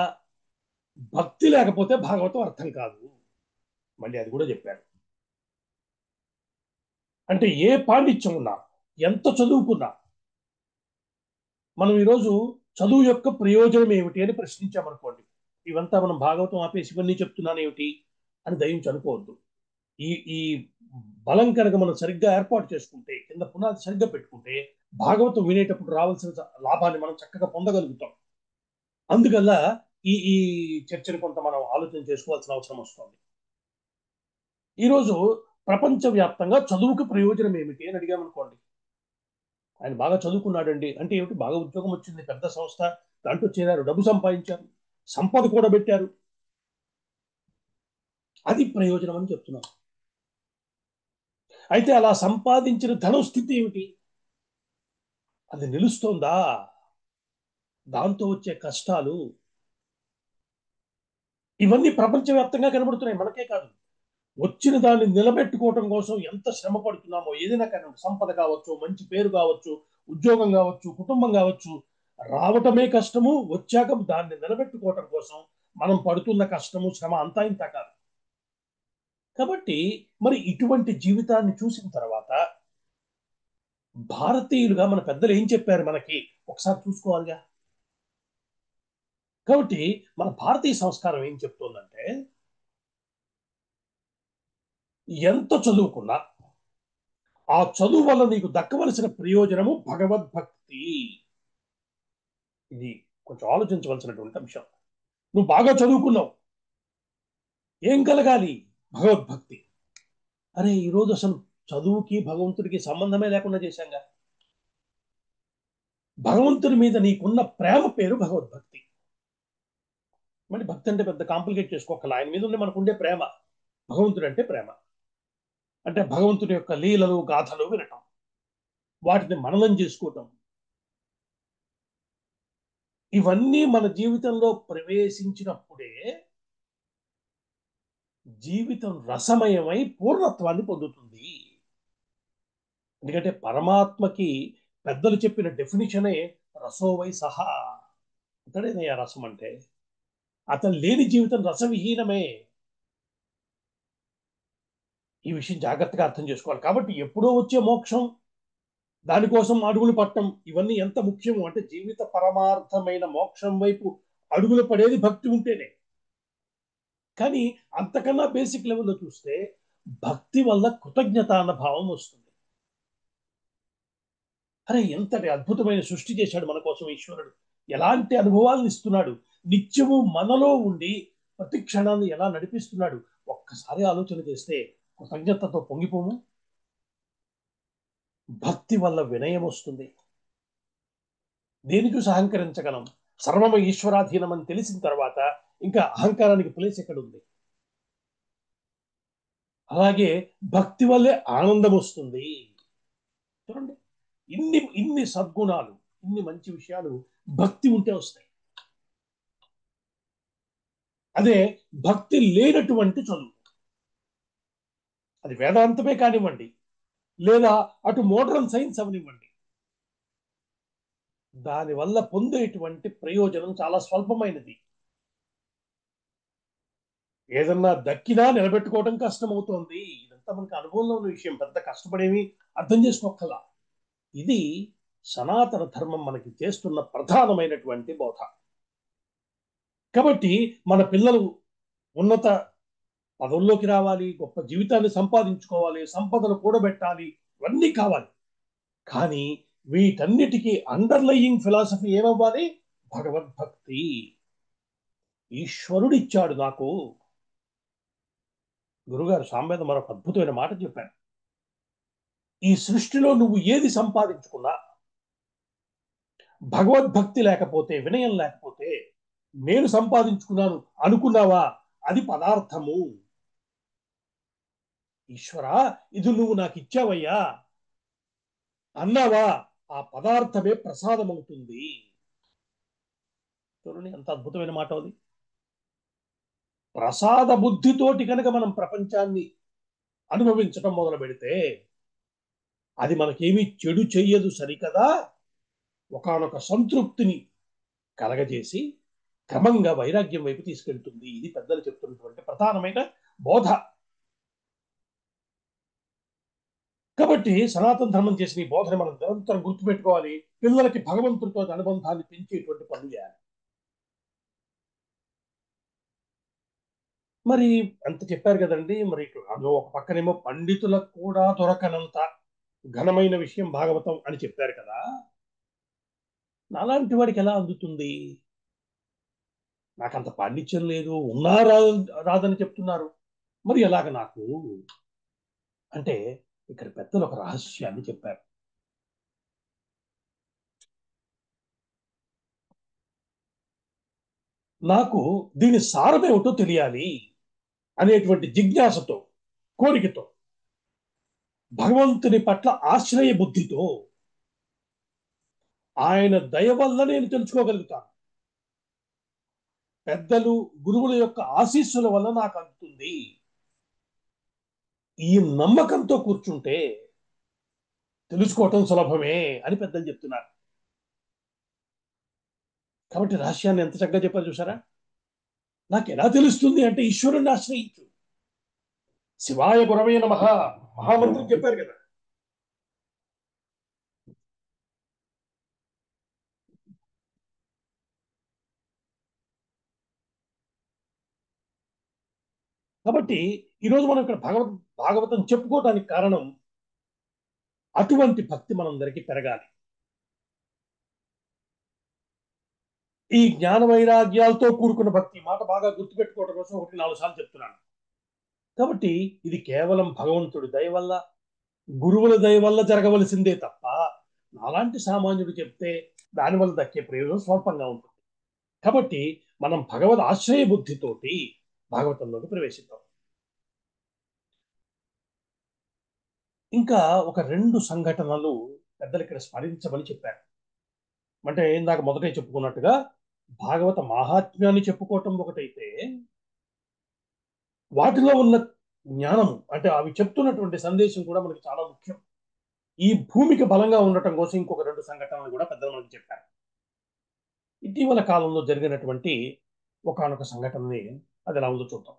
[SPEAKER 1] భక్తి లేకపోతే భాగవతం అర్థం కాదు, మళ్ళీ అది కూడా చెప్పారు. అంటే ఏ పాండిత్యం ఉన్నా, ఎంత చదువుకున్నా, మనం ఈరోజు చదువు యొక్క ప్రయోజనం ఏమిటి అని ప్రశ్నించామనుకోండి, ఇవంతా మనం భాగవతం ఆపేసి ఇవన్నీ చెప్తున్నాను ఏమిటి అని దయించి అనుకోవద్దు. ఈ ఈ బలం కనుక మనం సరిగ్గా ఏర్పాటు చేసుకుంటే, కింద పునాది సరిగ్గా పెట్టుకుంటే భాగవతం వినేటప్పుడు రావాల్సిన లాభాన్ని మనం చక్కగా పొందగలుగుతాం. అందువల్ల ఈ ఈ చర్చను కొంత మనం ఆలోచన చేసుకోవాల్సిన అవసరం వస్తుంది. ఈరోజు ప్రపంచవ్యాప్తంగా చదువుకు ప్రయోజనం ఏమిటి అని అడిగామనుకోండి, ఆయన బాగా చదువుకున్నాడండి అంటే ఏమిటి, బాగా ఉద్యోగం వచ్చింది, పెద్ద సంస్థ, దాంట్లో చేరారు, డబ్బు సంపాదించారు, సంపద కూడా పెట్టారు, అది ప్రయోజనం అని చెప్తున్నాం. అయితే అలా సంపాదించిన ధనం స్థితి ఏమిటి, అది నిలుస్తోందా, దాంతో వచ్చే కష్టాలు ఇవన్నీ ప్రపంచవ్యాప్తంగా కనబడుతున్నాయి, మనకే కాదు. వచ్చిన దాన్ని నిలబెట్టుకోవటం కోసం ఎంత శ్రమ పడుతున్నామో, ఏదైనా కానీ సంపద కావచ్చు, మంచి పేరు కావచ్చు, ఉద్యోగం కావచ్చు, కుటుంబం కావచ్చు, రావటమే కష్టము, వచ్చాక దాన్ని నిలబెట్టుకోవటం కోసం మనం పడుతున్న కష్టము శ్రమ అంతా ఇంత కాదు. కాబట్టి మరి ఇటువంటి జీవితాన్ని చూసిన తర్వాత భారతీయులుగా మన పెద్దలు ఏం చెప్పారు మనకి ఒకసారి చూసుకోవాలిగా. కాబట్టి మన భారతీయ సంస్కారం ఏం చెప్తోందంటే, ఎంత చదువుకున్నా ఆ చదువు వల్ల నీకు దక్కవలసిన ప్రయోజనము భగవద్భక్తి. ఇది కొంచెం ఆలోచించవలసినటువంటి అంశం. నువ్వు బాగా చదువుకున్నావు, ఏం కలగాలి, భగవద్భక్తి. అరే ఈరోజు అసలు చదువుకి భగవంతుడికి సంబంధమే లేకుండా చేశాంగా. భగవంతుడి మీద నీకున్న ప్రేమ పేరు భగవద్భక్తి. మరి భక్తి అంటే పెద్ద కాంప్లికేట్ చేసుకోకల, ఆయన మీద ఉండే మనకు ఉండే ప్రేమ. భగవంతుడు అంటే ప్రేమ, అంటే భగవంతుడి యొక్క లీలలు గాథలు వినటం, వాటిని మననం చేసుకోవటం, ఇవన్నీ మన జీవితంలో ప్రవేశించినప్పుడే జీవితం రసమయమై పూర్ణత్వాన్ని పొందుతుంది. ఎందుకంటే పరమాత్మకి పెద్దలు చెప్పిన డెఫినిషనే రసోవై సహా, అతడేనయ్యా రసం అంటే. అతను లేని జీవితం రసవిహీనమే. ఈ విషయం జాగ్రత్తగా అర్థం చేసుకోవాలి. కాబట్టి ఎప్పుడో వచ్చే మోక్షం, దానికోసం అడుగులు పట్టం, ఇవన్నీ ఎంత ముఖ్యము అంటే జీవిత పరమార్థమైన మోక్షం వైపు అడుగులు పడేది భక్తి ఉంటేనే. కానీ అంతకన్నా బేసిక్ లెవెల్లో చూస్తే భక్తి వల్ల కృతజ్ఞత అన్న భావం వస్తుంది. అరే ఎంతటి అద్భుతమైన సృష్టి చేశాడు మన కోసం ఈశ్వరుడు, ఎలాంటి అనుభవాలను ఇస్తున్నాడు, నిత్యము మనలో ఉండి ప్రతి క్షణాన్ని ఎలా నడిపిస్తున్నాడు. ఒక్కసారి ఆలోచన చేస్తే కృతజ్ఞతతో పొంగిపోము. భక్తి వల్ల వినయం వస్తుంది. దేనికి సహకరించగలం? సర్వము ఈశ్వరాధీనం అని తెలిసిన తర్వాత ఇంకా అహంకారానికి ప్లేస్ ఎక్కడ ఉంది? అలాగే భక్తి వల్లే ఆనందం వస్తుంది. చూడండి, ఇన్ని ఇన్ని సద్గుణాలు, ఇన్ని మంచి విషయాలు భక్తి ఉంటే వస్తాయి. అదే భక్తి లేనటువంటి చదువు, అది వేదాంతమే కానివ్వండి, లేదా అటు మోడర్న్ సైన్స్ అవనివ్వండి, దానివల్ల పొందేటువంటి ప్రయోజనం చాలా స్వల్పమైనది. ఏదన్నా దక్కినా నిలబెట్టుకోవడం కష్టమవుతోంది. ఇదంతా మనకు అనుభవంలో ఉన్న విషయం, పెద్ద కష్టపడేమి అర్థం చేసుకోకలా. ఇది సనాతన ధర్మం మనకి చేస్తున్న ప్రధానమైనటువంటి బోధ. కాబట్టి మన పిల్లలు ఉన్నత పదవుల్లోకి రావాలి, గొప్ప జీవితాన్ని సంపాదించుకోవాలి, సంపదను కూడబెట్టాలి, ఇవన్నీ కావాలి. కానీ వీటన్నిటికీ అండర్లయింగ్ ఫిలాసఫీ ఏమవ్వాలి? భగవద్భక్తి. ఈశ్వరుడిచ్చాడు నాకు. గురుగారు సాంబేద మరొక అద్భుతమైన మాట చెప్పారు. ఈ సృష్టిలో నువ్వు ఏది సంపాదించుకున్నా, భగవద్భక్తి లేకపోతే, వినయం లేకపోతే, నేను సంపాదించుకున్నాను అనుకున్నావా, అది పదార్థము. ఈశ్వరా, ఇది నువ్వు నాకు ఇచ్చావయ్యా అన్నావా, ఆ పదార్థమే ప్రసాదం అవుతుంది. చూడండి ఎంత అద్భుతమైన మాట అది. ప్రసాద బుద్ధితోటి కనుక మనం ప్రపంచాన్ని అనుభవించడం మొదలు పెడితే అది మనకేమీ చెడు చెయ్యదు సరికదా, ఒకానొక సంతృప్తిని కలగజేసి క్రమంగా వైరాగ్యం వైపు తీసుకెళ్తుంది. ఇది పెద్దలు చెప్తున్నటువంటి ప్రధానమైన బోధ. కాబట్టి సనాతన ధర్మం చేసిన ఈ బోధన మనం నిరంతరం గుర్తుపెట్టుకోవాలి. పిల్లలకి భగవంతుడితో అనుబంధాన్ని పెంచేటువంటి పనులు చేయాలి. మరి అంత చెప్పారు కదండి, మరి అదో ఒక పక్కనేమో పండితులకు కూడా దొరకనంత ఘనమైన విషయం భాగవతం అని చెప్పారు కదా, నాలాంటి వాడికి ఎలా అందుతుంది? నాకంత పాండిత్యం లేదు, ఉన్నా రాదని చెప్తున్నారు, మరి ఎలాగ నాకు అంటే, ఇక్కడ పెద్దలు ఒక రహస్యాన్ని చెప్పారు. నాకు దీని సారమేమిటో తెలియాలి అనేటువంటి జిజ్ఞాసతో, కోరికతో, భగవంతుని పట్ల ఆశ్రయ బుద్ధితో, ఆయన దయ వల్ల నేను తెలుసుకోగలుగుతాను, పెద్దలు గురువుల యొక్క ఆశీస్సుల వల్ల నాకు అందుతుంది, ఈ నమ్మకంతో కూర్చుంటే తెలుసుకోవటం సులభమే అని పెద్దలు చెప్తున్నారు. కాబట్టి రహస్యాన్ని ఎంత చక్కగా చెప్పారు చూసారా. నాకు ఎలా తెలుస్తుంది అంటే, ఈశ్వరుణ్ణి ఆశ్రయించు. శివాయ గురవే నమః మహామంత్రం చెప్పారు కదా. కాబట్టి ఈరోజు మనం ఇక్కడ భాగవతం చెప్పుకోవడానికి కారణం, అటువంటి భక్తి మనందరికీ పెరగాలి. ఈ జ్ఞాన వైరాగ్యాలతో కూడుకున్న భక్తి మాట బాగా గుర్తుపెట్టుకోవడం కోసం 1-4 సార్లు చెప్తున్నాను. కాబట్టి ఇది కేవలం భగవంతుడి దయ వల్ల, గురువుల దయ వల్ల జరగవలసిందే తప్ప, నాలాంటి సామాన్యుడు చెప్తే దానివల్ల దక్కే ప్రయోజనం స్వల్పంగా ఉంటుంది. కాబట్టి మనం భగవద్ ఆశ్రయ బుద్ధితోటి భాగవతంలోకి ప్రవేశిద్దాం. ఇంకా ఒక 2 సంఘటనలు పెద్దలు ఇక్కడ స్మరించమని చెప్పారు. అంటే ఇందాక మొదటే చెప్పుకున్నట్టుగా, భాగవత మాహాత్మ్యాన్ని చెప్పుకోవటం ఒకటైతే, వాటిలో ఉన్న జ్ఞానము అంటే అవి చెప్తున్నటువంటి సందేశం కూడా మనకి చాలా ముఖ్యం. ఈ భూమికి బలంగా ఉండటం కోసం ఇంకొక 2 సంఘటనలు కూడా పెద్దలు మనకి చెప్పారు. ఇటీవల కాలంలో జరిగినటువంటి ఒకానొక సంఘటనని, అది ఎలా ఉందో చూద్దాం.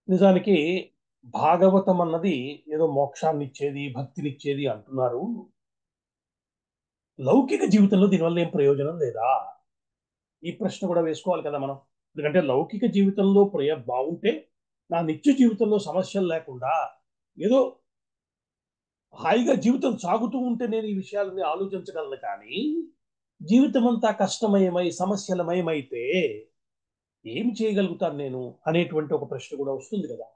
[SPEAKER 1] నిజానికి భాగవతం అన్నది ఏదో మోక్షాన్ని ఇచ్చేది, భక్తినిచ్చేది అంటున్నారు. లౌకిక జీవితంలో దీనివల్ల ఏం ప్రయోజనం లేదా? ఈ ప్రశ్న కూడా వేసుకోవాలి కదా మనం. ఎందుకంటే లౌకిక జీవితంలో బాగుంటే నా నిత్య జీవితంలో సమస్యలు లేకుండా ఏదో హాయిగా జీవితం సాగుతూ ఉంటే నేను ఈ విషయాలని ఆలోచించగలను. కానీ జీవితం అంతా కష్టమయమై సమస్యలమయమైతే ఏం చేయగలుగుతాను నేను అనేటువంటి ఒక ప్రశ్న కూడా వస్తుంది కదా.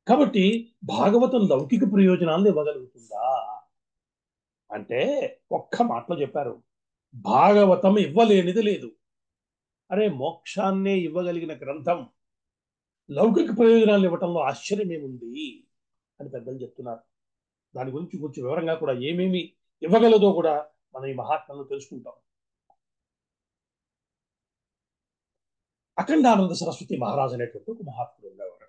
[SPEAKER 1] కాబట్టి భాగవతం లౌకిక ప్రయోజనాలను ఇవ్వగలుగుతుందా అంటే ఒక్క మాటలో చెప్పారు, భాగవతం ఇవ్వలేనిది లేదు. అరే, మోక్షాన్నే ఇవ్వగలిగిన గ్రంథం లౌకిక ప్రయోజనాలు ఇవ్వటంలో ఆశ్చర్యమేముంది అని పెద్దలు చెప్తున్నారు. దాని గురించి కొంచెం వివరంగా కూడా ఏమేమి ఇవ్వగలదో కూడా మనం ఈ మహాత్మ్యంలో తెలుసుకుంటాం. అఖండానంద సరస్వతి మహారాజు అనేటువంటి ఒక మహాత్ముడు ఉండేవారు.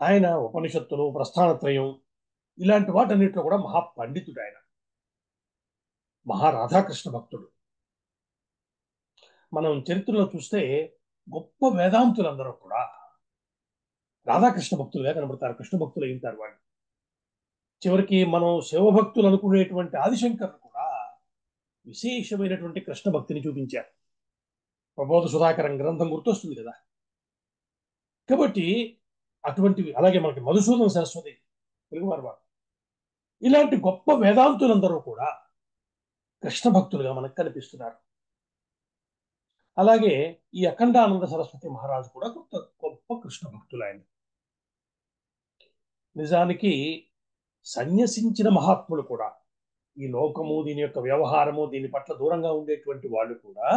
[SPEAKER 1] ఆయన ఉపనిషత్తులు, ప్రస్థానత్రయం ఇలాంటి వాటన్నిటిలో కూడా మహాపండితుడు. ఆయన మహారాధాకృష్ణ భక్తుడు. మనం చరిత్రలో చూస్తే గొప్ప వేదాంతులందరూ కూడా రాధాకృష్ణ భక్తులుగా కనబడతారు, కృష్ణ భక్తులు అయింటారు వాళ్ళు. చివరికి మనం శివభక్తులు అనుకునేటువంటి ఆదిశంకర్లు కూడా విశేషమైనటువంటి కృష్ణ భక్తిని చూపించారు. ప్రబోధ సుధాకరం గ్రంథం గుర్తొస్తుంది కదా. కాబట్టి అటువంటివి, అలాగే మనకి మధుసూదన సరస్వతి తెలుగువారు వారు, ఇలాంటి గొప్ప వేదాంతులందరూ కూడా కృష్ణ భక్తులుగా మనకు కనిపిస్తున్నారు. అలాగే ఈ అఖండానంద సరస్వతి మహారాజు కూడా గొప్ప కృష్ణ భక్తులు ఆయన. నిజానికి సన్యసించిన మహాత్ములు కూడా, ఈ లోకము, దీని యొక్క వ్యవహారము, దీని పట్ల దూరంగా ఉండేటువంటి వాళ్ళు కూడా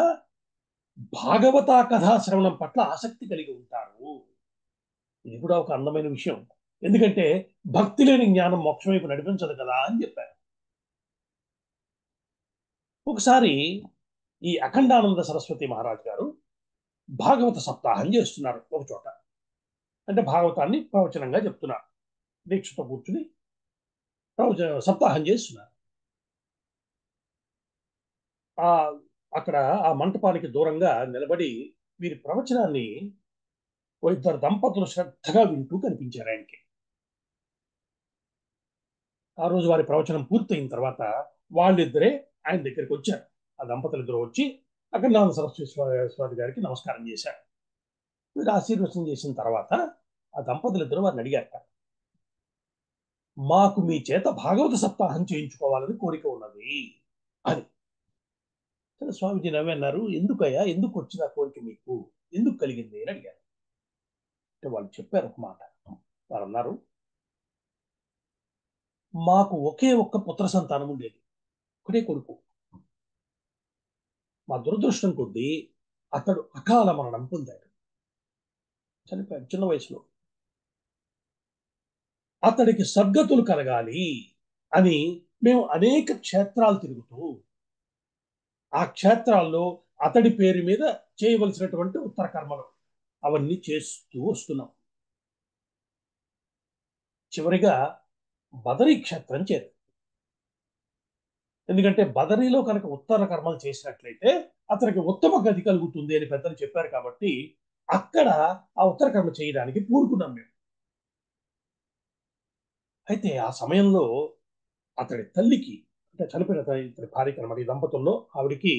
[SPEAKER 1] భాగవత కథా శ్రవణం పట్ల ఆసక్తి కలిగి ఉంటారు. ఇది కూడా ఒక అందమైన విషయం. ఎందుకంటే భక్తి లేని జ్ఞానం మోక్షం వైపు నడిపించదు కదా అని చెప్పారు. ఒకసారి ఈ అఖండానంద సరస్వతి మహారాజు గారు భాగవత సప్తాహం చేస్తున్నారు ఒక చోట. అంటే భాగవతాన్ని ప్రవచనంగా చెప్తున్నారు. దీక్షతో కూర్చుని సప్తాహం చేస్తున్నారు. ఆ అక్కడ ఆ మంటపానికి దూరంగా నిలబడి వీరి ప్రవచనాన్ని ఓ ఇద్దరు దంపతులు శ్రద్ధగా వింటూ కనిపించారు ఆయనకి. ఆ రోజు వారి ప్రవచనం పూర్తయిన తర్వాత వాళ్ళిద్దరే ఆయన దగ్గరికి వచ్చారు. ఆ దంపతులు ఇద్దరు వచ్చి అఖండానంద సరస్వతి స్వామి గారికి నమస్కారం చేశారు. వీరు ఆశీర్వచనం చేసిన తర్వాత ఆ దంపతులు ఇద్దరు వారిని అడిగారట, మాకు మీ చేత భాగవత సప్తాహం చేయించుకోవాలని కోరిక ఉన్నది అని. స్వామిజీ నవ్వి అన్నారు, ఎందుకయ్యా, ఎందుకు వచ్చిన కోరిక మీకు, ఎందుకు కలిగింది అని అడిగారు. అంటే వాళ్ళు చెప్పారు ఒక మాట. వారు అన్నారు, మాకు ఒకే ఒక్క పుత్ర సంతానం ఉండేది, ఒకటే కొడుకు. మా దురదృష్టం కొద్దీ అతడు అకాల మరణం పొందాడు, చనిపోయాడు చిన్న వయసులో. అతడికి సద్గతులు కలగాలి అని మేము అనేక క్షేత్రాలు తిరుగుతూ ఆ క్షేత్రాల్లో అతడి పేరు మీద చేయవలసినటువంటి ఉత్తర కర్మలు అవన్నీ చేస్తూ వస్తున్నాం. చివరిగా బదరీ క్షేత్రం చేరు. ఎందుకంటే బదరీలో కనుక ఉత్తర కర్మలు చేసినట్లయితే అతనికి ఉత్తమ గతి కలుగుతుంది అని పెద్దలు చెప్పారు. కాబట్టి అక్కడ ఆ ఉత్తర కర్మ చేయడానికి పూనుకున్నాం మేము. అయితే ఆ సమయంలో అతడి తల్లికి, అంటే చనిపోయిన ఇతడి భార్యకి అన్నమాట, ఈ దంపతుల్లో ఆవిడికి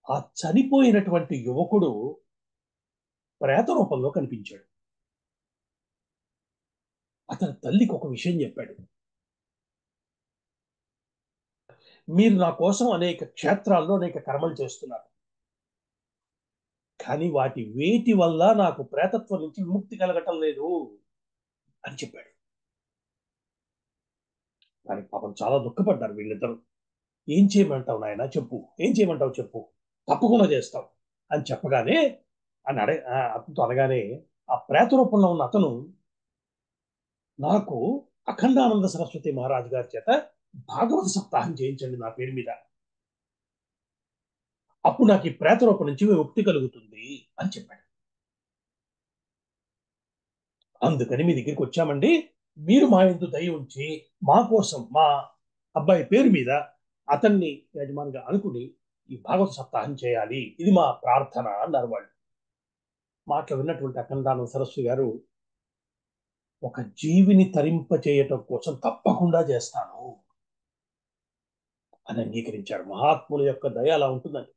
[SPEAKER 1] ఆ చనిపోయినటువంటి యువకుడు ప్రేత రూపంలో కనిపించాడు. అతని తల్లికి ఒక విషయం చెప్పాడు, మీరు నా కోసం అనేక క్షేత్రాల్లో అనేక కర్మలు చేస్తున్నారు, కానీ వాటి వేటి వల్ల నాకు ప్రేతత్వం నుంచి విముక్తి కలగటం లేదు అని చెప్పాడు. దానికి పాపం చాలా దుఃఖపడ్డారు వీళ్ళిద్దరు. ఏం చేయమంటావు నాయన, చెప్పు, ఏం చేయమంటావు చెప్పు, తప్పకుండా చేస్తాం అని చెప్పగానే, అని అతనితో అనగానే ఆ ప్రేత రూపంలో ఉన్న అతను, నాకు అఖండానంద సరస్వతి మహారాజు గారి చేత భాగవత సప్తాహం చేయించండి నా పేరు మీద, అప్పుడు నాకు ఈ ప్రేత రూపం నుంచి విముక్తి కలుగుతుంది అని చెప్పాడు. అందుకని మీ దగ్గరికి వచ్చామండి, మీరు మా ఎందు దయ ఉంచి మా కోసం మా అబ్బాయి పేరు మీద అతన్ని యజమానిగా అనుకుని ఈ భాగవత సప్తాహం చేయాలి, ఇది మా ప్రార్థన అన్నారు వాళ్ళు. మాటలు విన్నటువంటి అఖండానంద సరస్వతి గారు, ఒక జీవిని తరింప చేయటం కోసం తప్పకుండా చేస్తాను అని అంగీకరించారు. మహాత్ముల యొక్క దయ అలా ఉంటుందండి.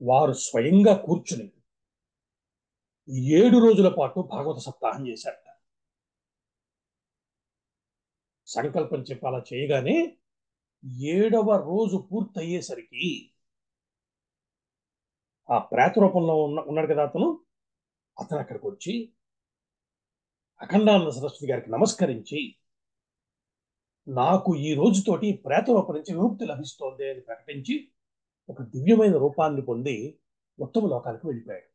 [SPEAKER 1] వారు స్వయంగా కూర్చుని 7 రోజుల పాటు భాగవత సప్తాహం చేశారట. సంకల్పం చెప్పి అలా చేయగానే 7వ రోజు పూర్తయ్యేసరికి ఆ ప్రేత రూపంలో ఉన్నాడు కదా అతను అక్కడికి వచ్చి అఖండానంద సరస్వతి గారికి నమస్కరించి, నాకు ఈ రోజుతోటి ప్రేత రూపం నుంచి విముక్తి లభిస్తోంది అని ప్రకటించి ఒక దివ్యమైన రూపాన్ని పొంది ఉత్తమ లోకానికి వెళ్ళిపోయాడు.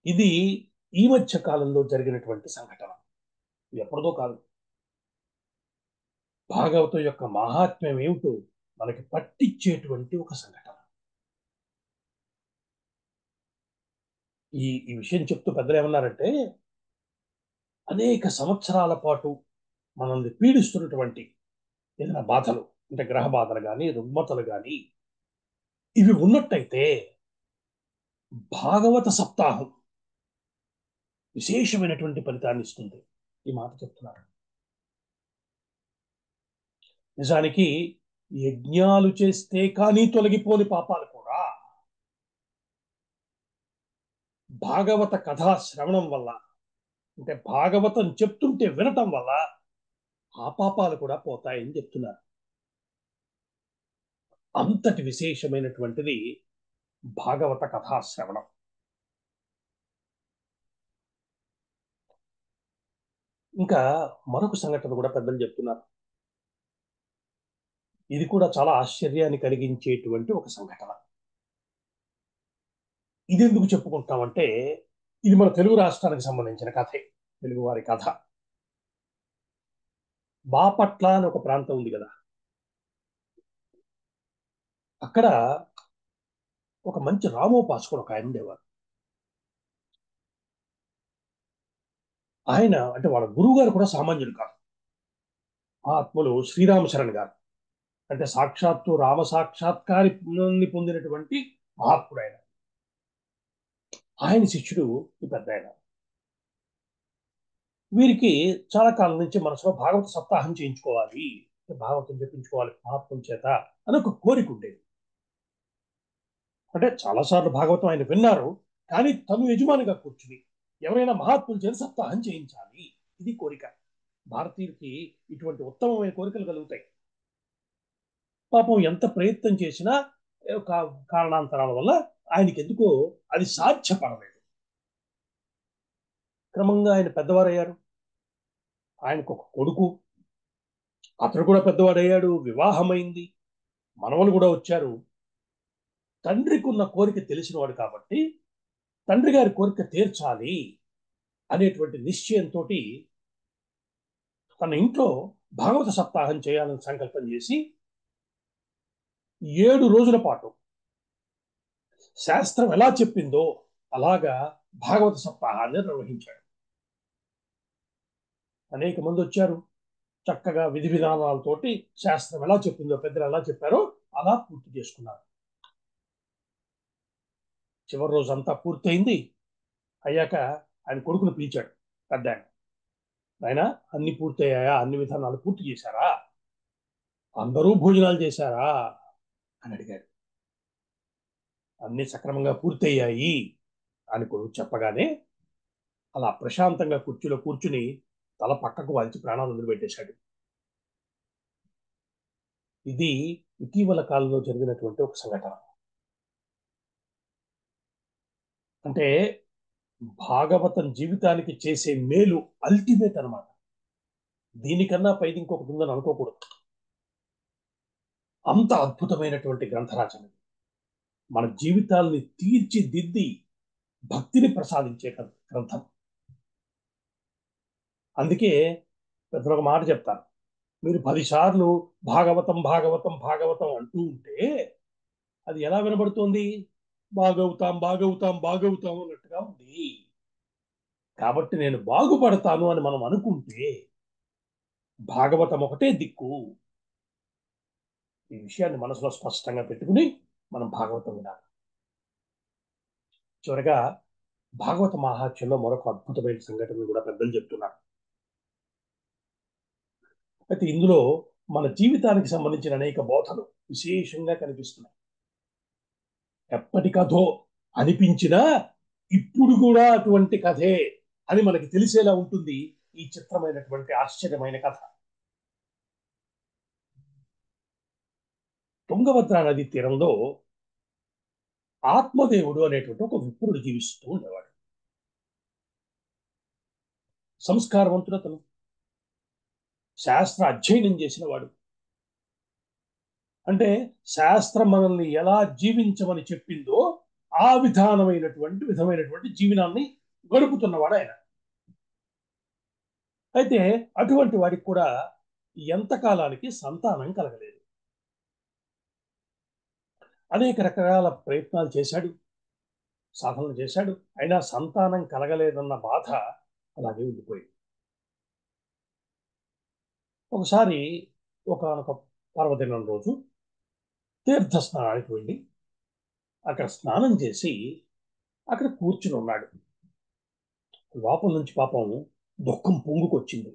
[SPEAKER 1] ఇది ఈ మధ్య కాలంలో జరిగినటువంటి సంఘటన, ఎప్పటిదో కాదు. భాగవతం యొక్క మహాత్మ్యం ఏమిటో మనకి పట్టించేటువంటి ఒక సంఘటన. ఈ విషయం చెప్తూ పెద్దలు ఏమన్నారంటే, అనేక సంవత్సరాల పాటు మనల్ని పీడిస్తున్నటువంటి ఏదైనా బాధలు, అంటే గ్రహ బాధలు కానీ రుగ్మతలు కానీ ఇవి ఉన్నట్టయితే భాగవత సప్తాహం విశేషమైనటువంటి ఫలితాన్ని ఇస్తుంది. ఈ మాట చెప్తున్నారు. నిజానికి యజ్ఞాలు చేస్తే కానీ తొలగిపోని పాపాలు కూడా భాగవత కథా శ్రవణం వల్ల, అంటే భాగవతం చెప్తుంటే వినటం వల్ల ఆ పాపాలు కూడా పోతాయని చెప్తున్నారు. అంతటి విశేషమైనటువంటిది భాగవత కథా శ్రవణం. ఇంకా మరొక సంఘటన కూడా పెద్దలు చెప్తున్నారు. ఇది కూడా చాలా ఆశ్చర్యాన్ని కలిగించేటువంటి ఒక సంఘటన. ఇది ఎందుకు చెప్పుకుంటామంటే, ఇది మన తెలుగు రాష్ట్రానికి సంబంధించిన కథే, తెలుగు వారి కథ. బాపట్ల అని ఒక ప్రాంతం ఉంది కదా, అక్కడ ఒక మంచి రామోపాసకుడు ఒక ఆయన ఉండేవారు. ఆయన అంటే వాళ్ళ గురువు గారు కూడా సామాన్యుడు కాదు. మహాత్ములు శ్రీరామశరణ్ గారు, అంటే సాక్షాత్తు రామ సాక్షాత్కారాన్ని పొందినటువంటి మహాత్ముడు ఆయన. ఆయన శిష్యుడు ఈ పెద్ద ఆయన. వీరికి చాలా కాలం నుంచి మనసులో భాగవత సప్తాహం చేయించుకోవాలి, భాగవతం చెప్పించుకోవాలి మహాత్ముల చేత అని ఒక కోరిక ఉండేది. అంటే చాలాసార్లు భాగవతం ఆయన విన్నారు, కానీ తను యజమానిగా కూర్చుని ఎవరైనా మహాత్ముల చేత సప్తాహం చేయించాలి, ఇది కోరిక. భారతీయులకి ఇటువంటి ఉత్తమమైన కోరికలు కలుగుతాయి. పాపం ఎంత ప్రయత్నం చేసినా కారణాంతరాల వల్ల ఆయనకి ఎందుకో అది సాధ్యపడలేదు. క్రమంగా ఆయన పెద్దవారయ్యారు. ఆయనకు ఒక కొడుకు, అతడు కూడా పెద్దవాడయ్యాడు, వివాహమైంది, మనవలు కూడా వచ్చారు. తండ్రికి ఉన్న కోరిక తెలిసినవాడు కాబట్టి తండ్రి గారి కోరిక తీర్చాలి అనేటువంటి నిశ్చయంతో తన ఇంట్లో భాగవత సప్తాహం చేయాలని సంకల్పం చేసి 7 రోజుల పాటు శాస్త్రం ఎలా చెప్పిందో అలాగా భాగవత సప్తాహాన్ని నిర్వహించాడు. అనేక మంది వచ్చారు. చక్కగా విధి విధానాలతోటి శాస్త్రం ఎలా చెప్పిందో, పెద్దలు ఎలా చెప్పారో అలా పూర్తి చేసుకున్నారు. చివరి రోజు అంతా పూర్తయింది. అయ్యాక ఆయన కొడుకును పిలిచాడు పెద్ద ఆయన. ఆయన అన్ని పూర్తయ్యాయా, అన్ని విధానాలు పూర్తి చేశారా, అందరూ భోజనాలు చేశారా అని అడిగాడు. అన్ని సక్రమంగా పూర్తయ్యాయి అని కొడుకు చెప్పగానే అలా ప్రశాంతంగా కుర్చీలో కూర్చుని తల పక్కకు వాల్చి ప్రాణాలు వదిలిపెట్టేశాడు. ఇది ఇటీవల కాలంలో జరిగినటువంటి ఒక సంఘటన. అంటే భాగవతం జీవితానికి చేసే మేలు అల్టిమేట్ అనమాట. దీనికన్నా పైది ఇంకొకటి ఉందని అనుకోకూడదు. అంత అద్భుతమైనటువంటి గ్రంథరాచన, మన జీవితాల్ని తీర్చిదిద్ది భక్తిని ప్రసాదించే గ్రంథం. అందుకే పెద్దలు ఒక మాట చెప్తారు, మీరు 10 సార్లు భాగవతం భాగవతం భాగవతం అంటూ ఉంటే అది ఎలా వినబడుతోంది? బాగవుతాం బాగవుతాం బాగవుతాం అన్నట్టుగా ఉంది. కాబట్టి నేను బాగుపడతాను అని మనం అనుకుంటే భాగవతం ఒకటే దిక్కు. ఈ విషయాన్ని మనసులో స్పష్టంగా పెట్టుకుని మనం భాగవతం వినాలి. చివరగా భాగవత మహాత్మ్యంలో మరొక అద్భుతమైన సంఘటన కూడా పెద్దలు చెప్తున్నారు. అయితే ఇందులో మన జీవితానికి సంబంధించిన అనేక బోధలు విశేషంగా కనిపిస్తున్నాయి. ఎప్పటి కథో అనిపించినా ఇప్పుడు కూడా అటువంటి కథే అని మనకి తెలిసేలా ఉంటుంది ఈ చిత్రమైనటువంటి ఆశ్చర్యమైన కథ. తుంగభద్ర నది తీరంలో ఆత్మదేవుడు అనేటువంటి ఒక విప్రుడు జీవిస్తూ ఉండేవాడు. సంస్కారవంతుడతను, శాస్త్ర అధ్యయనం చేసిన వాడు. అంటే శాస్త్రం మనల్ని ఎలా జీవించమని చెప్పిందో ఆ విధమైనటువంటి జీవనాన్ని గడుపుతున్నవాడు ఆయన. అయితే అటువంటి వాడికి కూడా ఎంతకాలానికి సంతానం కలగలేదు. అనేక రకాల ప్రయత్నాలు చేశాడు, సాధనలు చేశాడు, అయినా సంతానం కలగలేదన్న బాధ అలాగే ఉండిపోయింది. ఒకసారి ఒకనొక పర్వదినం రోజు తీర్థ స్నానానికి వెళ్ళి అక్కడ స్నానం చేసి అక్కడ కూర్చుని ఉన్నాడు. లోపల నుంచి పాపం దుఃఖం పొంగుకొచ్చింది.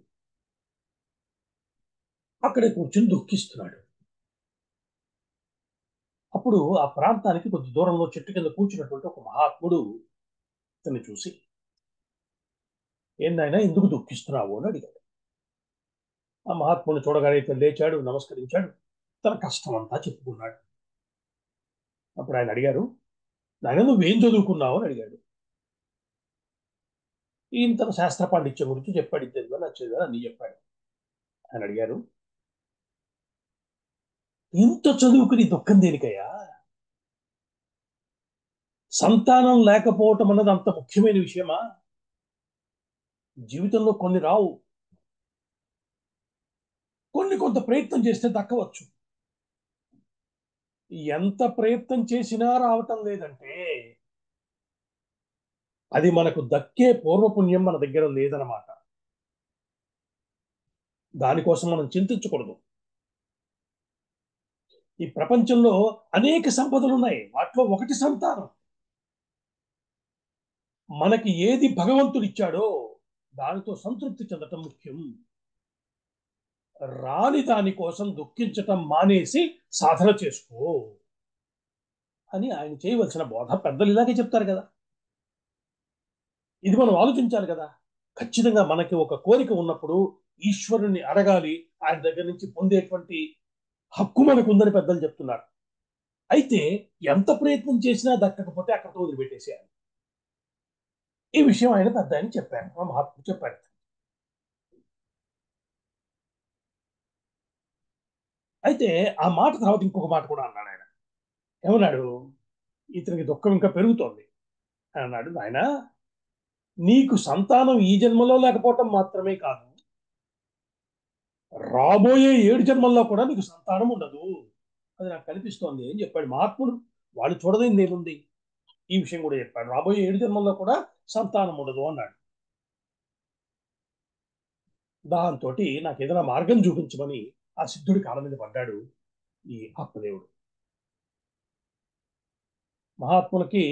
[SPEAKER 1] అక్కడే కూర్చుని దుఃఖిస్తున్నాడు. అప్పుడు ఆ ప్రాంతానికి కొద్ది దూరంలో చెట్టు కింద కూర్చున్నటువంటి ఒక మహాత్ముడు ఇతన్ని చూసి, ఏందైనా ఎందుకు దుఃఖిస్తున్నావు అని అడిగాడు. ఆ మహాత్ముని చూడగానే ఇతను లేచాడు, నమస్కరించాడు, తన కష్టం అంతా చెప్పుకున్నాడు. అప్పుడు ఆయన అడిగారు, నాయన నువ్వేం చదువుకున్నావు అని అడిగాడు. ఈయన తన శాస్త్ర పాండిత్యం గురించి చెప్పాడు. ఇద్దరు నచ్చేది అన్ని చెప్పాడు. ఆయన అడిగారు, ఇంత చదువుకుని దుఃఖం దేనికయ్యా? సంతానం లేకపోవటం అన్నది అంత ముఖ్యమైన విషయమా? జీవితంలో కొన్ని రావు, కొంత ప్రయత్నం చేస్తే దక్కవచ్చు. ఎంత ప్రయత్నం చేసినా రావటం లేదంటే అది మనకు దక్కే పూర్వపుణ్యం మన దగ్గర లేదన్నమాట. దానికోసం మనం చింతించకూడదు. ఈ ప్రపంచంలో అనేక సంపదలు ఉన్నాయి, వాటిలో ఒకటి సంతానం. మనకి ఏది భగవంతుడు ఇచ్చాడో దానితో సంతృప్తి చెందటం ముఖ్యం. రాని దాని కోసం దుఃఖించటం మానేసి సాధన చేసుకో అని ఆయన చేయవలసిన బోధ. పెద్దలు ఇలాగే చెప్తారు కదా. ఇది మనం ఆలోచించాలి కదా. ఖచ్చితంగా మనకి ఒక కోరిక ఉన్నప్పుడు ఈశ్వరుని అడగాలి, ఆయన దగ్గర నుంచి పొందేటువంటి హక్కు మనకు ఉందని పెద్దలు చెప్తున్నారు. అయితే ఎంత ప్రయత్నం చేసినా దక్కకపోతే అక్కడితో వదిలిపెట్టేసేయాలి. ఈ విషయం ఆయన పెద్ద ఆయన చెప్పారు, మా మహాత్ముడు చెప్పారు. అయితే ఆ మాట తర్వాత ఇంకొక మాట కూడా అన్నాడు ఆయన. ఏమన్నాడు? ఇతనికి దుఃఖం ఇంకా పెరుగుతోంది అని అన్నాడు. ఆయన, నీకు సంతానం ఈ జన్మలో లేకపోవటం మాత్రమే కాదు, రాబోయే 7 జన్మల్లో కూడా నీకు సంతానం ఉండదు, అది నాకు కనిపిస్తోంది అని చెప్పాడు మహాత్ముడు. వాళ్ళు చూడదేంది ఏముంది, ఈ విషయం కూడా చెప్పాడు. రాబోయే 7 జన్మల్లో కూడా సంతానం ఉండదు అన్నాడు. దాంతో నాకు ఏదైనా మార్గం చూపించమని ఆ సిద్ధుడి కాళ్ళ మీద పడ్డాడు ఈ ఆత్మదేవుడు. మహాత్ములకి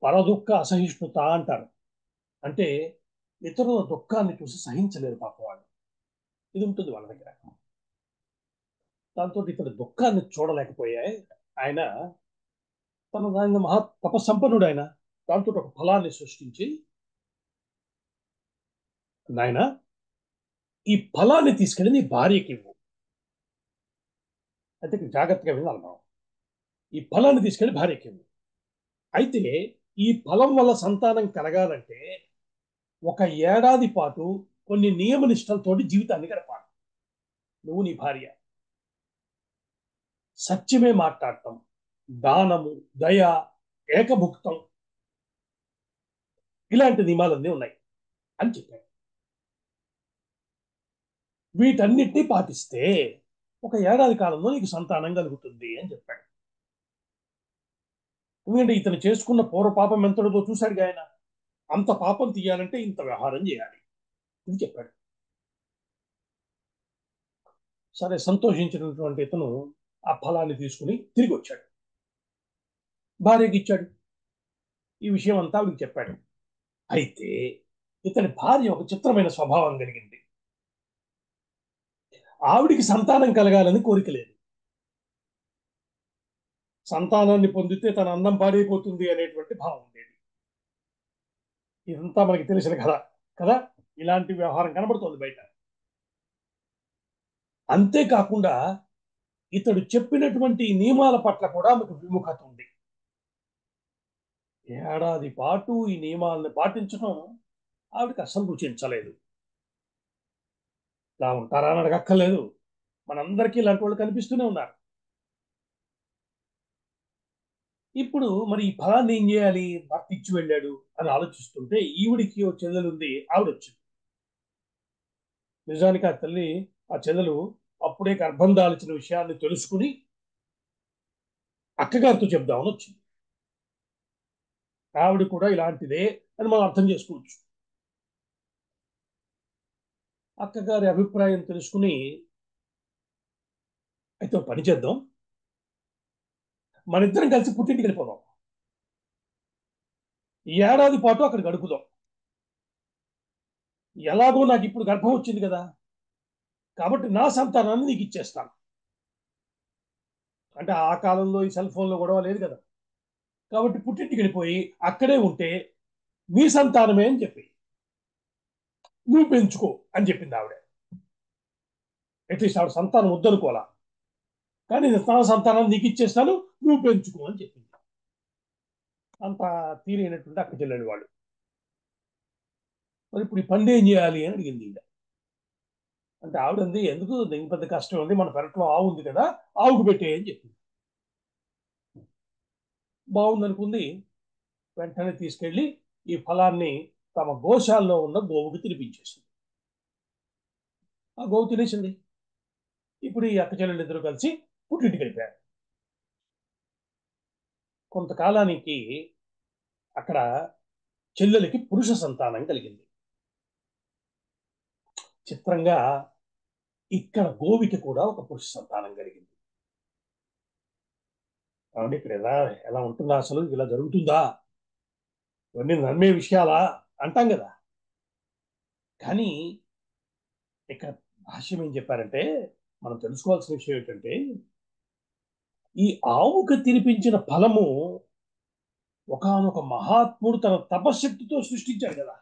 [SPEAKER 1] పరదుఃఖ అసహిష్ణుత అంటారు. అంటే ఇతరుల దుఃఖాన్ని చూసి సహించలేరు పాపం వాళ్ళు. ఇది ఉంటుంది వాళ్ళ దగ్గర. దాంతో ఇతడు దుఃఖాన్ని చూడలేకపోయాయి. ఆయన తన దాని మహా తపస్సంపన్నుడు ఆయన. దాంతో ఒక ఫలాన్ని సృష్టించి, నాయన ఈ ఫలాన్ని తీసుకెళ్ళి నీ భార్యకి ఇవ్వు. అయితే జాగ్రత్తగా వినాలి మనం. ఈ ఫలాన్ని తీసుకెళ్లి భార్యకి ఇవ్వు. అయితే ఈ ఫలం వల్ల సంతానం కలగాలంటే 1 ఏడాది పాటు కొన్ని నియమ నిష్టలతోటి జీవితాన్ని గడపాలి. నువ్వు నీ భార్య సత్యమే మాట్లాడటం, దానము, దయ, ఏకభుక్తం, ఇలాంటి నియమాలన్నీ ఉన్నాయి అని చెప్పాడు. వీటన్నిటినీ పాటిస్తే 1 ఏడాది కాలంలో నీకు సంతానం కలుగుతుంది అని చెప్పాడు. ఎందుకంటే ఇతను చేసుకున్న పూర్వ పాపం ఎంతటిదో చూశాడు ఆయన. అంత పాపం తీయాలంటే ఇంత వ్యవహారం చేయాలి అని చెప్పాడు. సరే, సంతోషించినటువంటి ఇతను ఆ ఫలాన్ని తీసుకుని తిరిగి వచ్చాడు, భార్యకి ఇచ్చాడు. ఈ విషయం అంతా ఆవిడికి చెప్పాడు. అయితే ఇతని భార్య ఒక చిత్రమైన స్వభావం కలిగింది. ఆవిడికి సంతానం కలగాలని కోరిక లేదు. సంతానాన్ని పొందితే తన అందం పాడైపోతుంది అనేటువంటి భావం ఉండేది. ఇదంతా మనకి తెలిసిన కథ కదా. ఇలాంటి వ్యవహారం కనబడుతోంది బయట. అంతేకాకుండా ఇతడు చెప్పినటువంటి నియమాల పట్ల కూడా మీకు విముఖత ఉంది. ఏడాది పాటు ఈ నియమాలను పాటించడం ఆవిడకి అస్సలు రుచించలేదు. ఇలా ఉంటారా అని అడగక్కర్లేదు. మనందరికీ ఇలాంటి వాళ్ళు కనిపిస్తూనే ఉన్నారు. ఇప్పుడు మరి ఈ ఫలాన్ని ఏం చేయాలి, భర్త ఇచ్చి వెళ్ళాడు అని ఆలోచిస్తుంటే ఈవిడికి ఓ చెల్లెలు ఉంది, ఆవిడ వచ్చింది. నిజానికి ఆ తల్లి, ఆ చెల్లెలు అప్పుడే గర్భం దాల్చిన విషయాన్ని తెలుసుకుని అక్కగారితో చెప్దామని వచ్చింది. ఆవిడ కూడా ఇలాంటిదే అని మనం అర్థం చేసుకోవచ్చు. అక్కగారి అభిప్రాయం తెలుసుకుని, అయితే ఓ పని చేద్దాం, మన ఇద్దరం కలిసి పుట్టింటికి వెళ్ళిపోదాం, ఈ ఏడాది పాటు అక్కడ గడుపుదాం. ఎలాగో నాకు ఇప్పుడు గర్భం వచ్చింది కదా, కాబట్టి నా సంతానాన్ని నీకు ఇచ్చేస్తాను. అంటే ఆ కాలంలో ఈ సెల్ ఫోన్లో గొడవ లేదు కదా, కాబట్టి పుట్టింటికి వెళ్ళిపోయి అక్కడే ఉంటే మీ సంతానమే అని చెప్పి నువ్వు పెంచుకో అని చెప్పింది ఆవిడ. అట్లీస్ట్ ఆవిడ సంతానం వద్దనుకోవాలా, కానీ నా సంతానాన్ని నీకు ఇచ్చేస్తాను, నువ్వు పెంచుకో అని చెప్పింది. అంత తీరైనటువంటి అక్క చెల్లెలు వాళ్ళు. మరి ఇప్పుడు ఈ పండు ఏం చేయాలి అని అడిగింది ఈవిడ. అంటే ఆవిడ అంది, ఎందుకు దీనికి పెద్ద కష్టం ఉంది, మన పెరట్లో ఆవు ఉంది కదా, ఆవుకు పెట్టే అని చెప్పింది. బాగుందనుకుంది. వెంటనే తీసుకెళ్లి ఈ ఫలాన్ని తమ గోశాలలో ఉన్న గోవుకి తినిపించేసింది. ఆ గోవు తినేసింది. ఇప్పుడు ఈ అక్క చెల్లెలు ఇద్దరు కలిసి పుట్టింటికి వెళ్ళిపోయారు. కొంతకాలానికి అక్కడ చెల్లెలకి పురుష సంతానం కలిగింది. చిత్రంగా ఇక్కడ గోవికి కూడా ఒక పురుష సంతానం కలిగింది. కాబట్టి ఇక్కడ ఎలా ఎలా ఉంటుందా, అసలు ఇలా జరుగుతుందా, ఇవన్నీ నమ్మే విషయాలా అంటాం కదా. కానీ ఇక్కడ భాష్యం ఏం చెప్పారంటే, మనం తెలుసుకోవాల్సిన విషయం ఏంటంటే, ఈ ఆవుకు తినిపించిన ఫలము ఒకానొక మహాత్ముడు తన తపశక్తితో సృష్టించాడు కదా,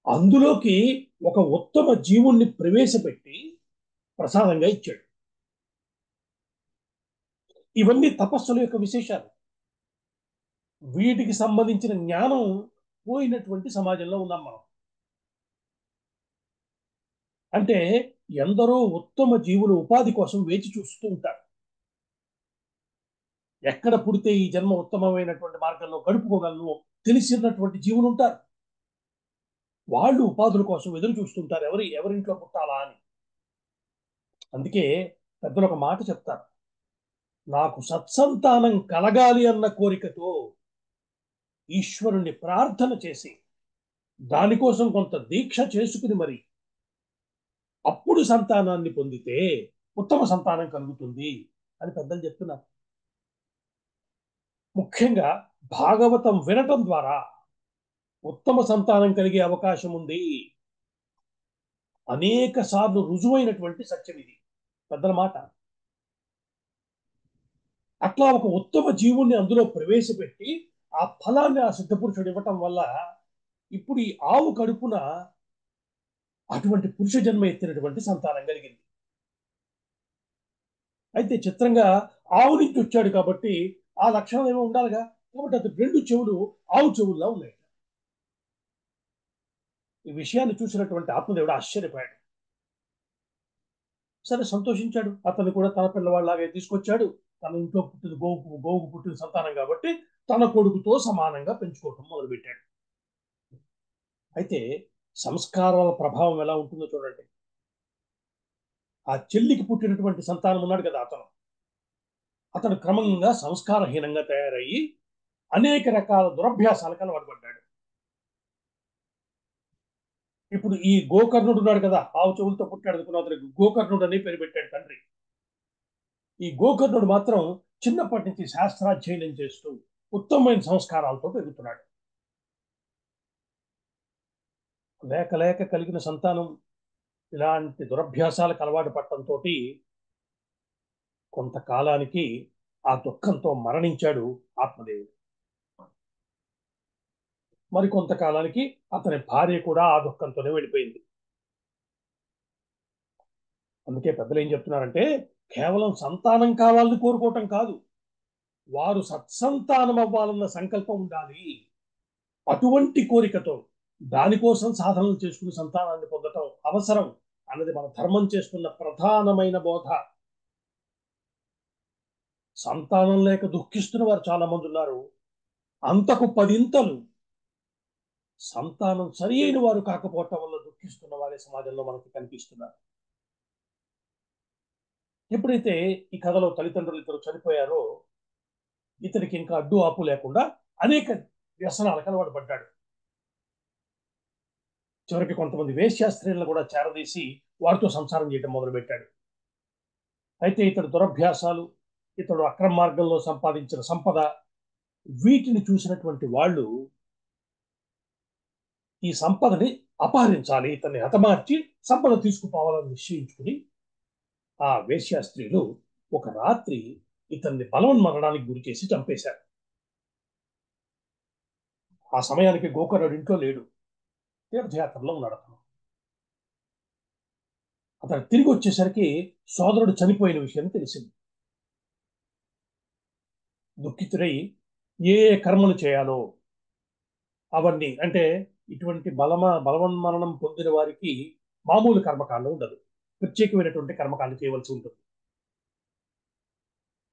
[SPEAKER 1] అందులోకి ఒక ఉత్తమ జీవుణ్ణి ప్రవేశపెట్టి ప్రసాదంగా ఇచ్చాడు. ఇవన్నీ తపస్సుల యొక్క విశేషాలు. వీటికి సంబంధించిన జ్ఞానం పోయినటువంటి సమాజంలో ఉన్నాం మనం. అంటే ఎందరో ఉత్తమ జీవులు ఉపాధి కోసం వేచి చూస్తూ ఉంటారు. ఎక్కడ పుడితే ఈ జన్మ ఉత్తమమైనటువంటి మార్గంలో గడుపుకోగలను తెలిసినటువంటి జీవులు ఉంటారు. వాళ్ళు ఉపాధుల కోసం ఎదురు చూస్తుంటారు, ఎవరింట్లో పుట్టాలా అని. అందుకే పెద్దలు ఒక మాట చెప్తారు, నాకు సత్సంతానం కలగాలి అన్న కోరికతో ఈశ్వరుణ్ణి ప్రార్థన చేసి దానికోసం కొంత దీక్ష చేసుకుని మరి అప్పుడు సంతానాన్ని పొందితే ఉత్తమ సంతానం కలుగుతుంది అని పెద్దలు చెప్తున్నారు. ముఖ్యంగా భాగవతం వినటం ద్వారా ఉత్తమ సంతానం కలిగే అవకాశం ఉంది. అనేక సార్లు రుజువైనటువంటి సత్యం ఇది, పెద్దల మాట. అట్లా ఒక ఉత్తమ జీవుణ్ణి అందులో ప్రవేశపెట్టి ఆ ఫలాన్ని ఆ సిద్ధపురుషుడు ఇవ్వటం వల్ల ఇప్పుడు ఈ ఆవు కడుపున అటువంటి పురుష జన్మ ఎత్తినటువంటి సంతానం కలిగింది. అయితే చిత్రంగా ఆవు నుంచి వచ్చాడు కాబట్టి ఆ లక్షణం ఏమో ఉండాలిగా, కాబట్టి అది రెండు చెవులు ఆవు చెవుల్లో ఉన్నాయి. ఈ విషయాన్ని చూసినటువంటి ఆత్మదేవుడు ఆశ్చర్యపోయాడు. సరే సంతోషించాడు. అతను కూడా తన పిల్లవాళ్ళలాగే తీసుకొచ్చాడు. తన ఇంట్లో పుట్టిన గోవుకు పుట్టిన సంతానం కాబట్టి తన కొడుకుతో సమానంగా పెంచుకోవటం మొదలుపెట్టాడు. అయితే సంస్కారాల ప్రభావం ఎలా ఉంటుందో చూడండి. ఆ చెల్లికి పుట్టినటువంటి సంతానం ఉన్నాడు కదా, అతను క్రమంగా సంస్కారహీనంగా తయారయ్యి అనేక రకాల దురభ్యాసాలకు అలవాటు పడ్డాడు. ఇప్పుడు ఈ గోకర్ణుడు ఉన్నాడు కదా, ఆవు చెవులతో పుట్టాడు అనుకున్న అతనికి గోకర్ణుడు అని పేరు పెట్టాడు తండ్రి. ఈ గోకర్ణుడు మాత్రం చిన్నప్పటి నుంచి శాస్త్రాధ్యయనం చేస్తూ ఉత్తమమైన సంస్కారాలతో పెరుగుతున్నాడు. లేక లేక కలిగిన సంతానం ఇలాంటి దురభ్యాసాలకు అలవాటు పడటంతో కొంతకాలానికి ఆ దుఃఖంతో మరణించాడు ఆత్మదేవుడు. మరి కొంతకాలానికి అతని భార్య కూడా ఆ దుఃఖంతోనే వెళ్ళిపోయింది. అందుకే పెద్దలు ఏం చెప్తున్నారంటే, కేవలం సంతానం కావాలని కోరుకోవటం కాదు, వారు సత్సంతానం అవ్వాలన్న సంకల్పం ఉండాలి. అటువంటి కోరికతో దానికోసం సాధనలు చేసుకుని సంతానాన్ని పొందటం అవసరం అన్నది మన ధర్మం చేస్తున్న ప్రధానమైన బోధ. సంతానం లేక దుఃఖిస్తున్న వారు చాలా మంది ఉన్నారు. అంతకు పదింతలు సంతానం సరి అయిన వారు కాకపోవటం వల్ల దుఃఖిస్తున్న వారే సమాజంలో మనకు కనిపిస్తున్నారు. ఎప్పుడైతే ఈ కథలో తల్లిదండ్రులు ఇద్దరు చనిపోయారో, ఇతనికి ఇంకా అడ్డు ఆపు లేకుండా అనేక వ్యసనాలకు అలవాటు పడ్డాడు. చివరికి కొంతమంది వేశ్యాస్త్రీలను కూడా చేరదీసి వారితో సంసారం చేయడం మొదలుపెట్టాడు. అయితే ఇతడు దురభ్యాసాలు, ఇతడు అక్రమ మార్గంలో సంపాదించిన సంపద, వీటిని చూసినటువంటి వాళ్ళు ఈ సంపదని అపహరించాలి, ఇతన్ని హతమార్చి సంపద తీసుకుపోవాలని నిశ్చయించుకుని ఆ వేశ్యాస్త్రీలు ఒక రాత్రి ఇతన్ని బలవన్మరణానికి గురి చేసి చంపేశారు. ఆ సమయానికి గోకర్ణుడు ఇంట్లో లేడు, తీర్థయాత్రలో ఉన్నాడు. అతను తిరిగి వచ్చేసరికి సోదరుడు చనిపోయిన విషయం తెలిసింది. దుఃఖితుడై ఏ కర్మలు చేయాలో అవన్నీ, అంటే ఇటువంటి బలవన్మరణం పొందిన వారికి మామూలు కర్మకాండం ఉండదు, ప్రత్యేకమైనటువంటి కర్మకాండం చేయవలసి ఉంటుంది.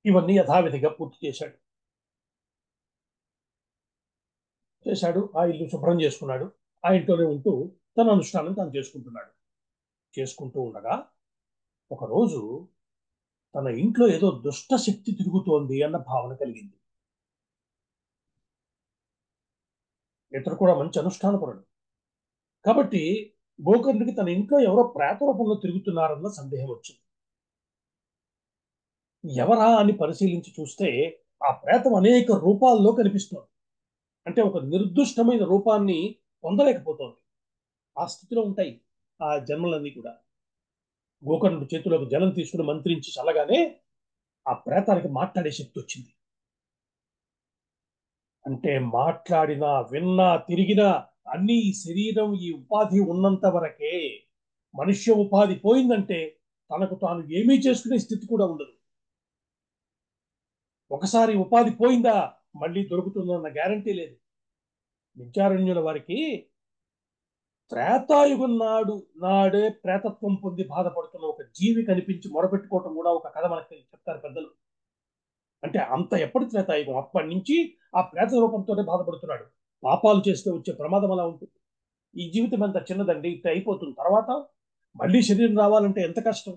[SPEAKER 1] ఇవన్నీ యథావిధిగా పూర్తి చేశాడు. ఆ ఇల్లు శుభ్రం చేసుకున్నాడు. ఆ ఇంట్లోనే ఉంటూ తన అనుష్ఠానం తాను చేసుకుంటూ ఉండగా ఒకరోజు తన ఇంట్లో ఏదో దుష్ట శక్తి తిరుగుతోంది అన్న భావన కలిగింది. ఇతడు కూడా మంచి అనుష్ఠానపరుడు కాబట్టి గోకర్ణుడికి తన ఇంట్లో ఎవరో ప్రేత రూపంలో తిరుగుతున్నారన్న సందేహం వచ్చింది. ఎవరా అని పరిశీలించి చూస్తే ఆ ప్రేతం అనేక రూపాల్లో కనిపిస్తోంది. అంటే ఒక నిర్దుష్టమైన రూపాన్ని పొందలేకపోతోంది. ఆ స్థితిలో ఉంటాయి ఆ జన్మలన్నీ కూడా. గోకర్ణుడి చేతిలోకి జలం తీసుకుని మంత్రించి చల్లగానే ఆ ప్రేతానికి మాట్లాడే శక్తి వచ్చింది. అంటే మాట్లాడినా, విన్నా, తిరిగినా అన్ని ఈ శరీరం, ఈ ఉపాధి ఉన్నంత వరకే. మనుష్య ఉపాధి పోయిందంటే తనకు తాను ఏమీ చేసుకునే స్థితి కూడా ఉండదు. ఒకసారి ఉపాధి పోయిందా మళ్ళీ దొరుకుతుందన్న గ్యారంటీ లేదు. విద్యారణ్యుల వారికి త్రేతాయుగం నాడే ప్రేతత్వం పొంది బాధపడుతున్న ఒక జీవి కనిపించి మొరపెట్టుకోవటం కూడా ఒక కథ మనకి చెప్తారు పెద్దలు. అంటే అంత ఎప్పటి త్రేతాయుగం, అప్పటి నుంచి ఆ ప్రేత రూపంతోనే బాధపడుతున్నాడు. పాపాలు చేస్తే వచ్చే ప్రమాదం అలా ఉంటుంది. ఈ జీవితం ఎంత చిన్నదండి, ఇట్లా అయిపోతుంది. తర్వాత మళ్ళీ శరీరం రావాలంటే ఎంత కష్టం.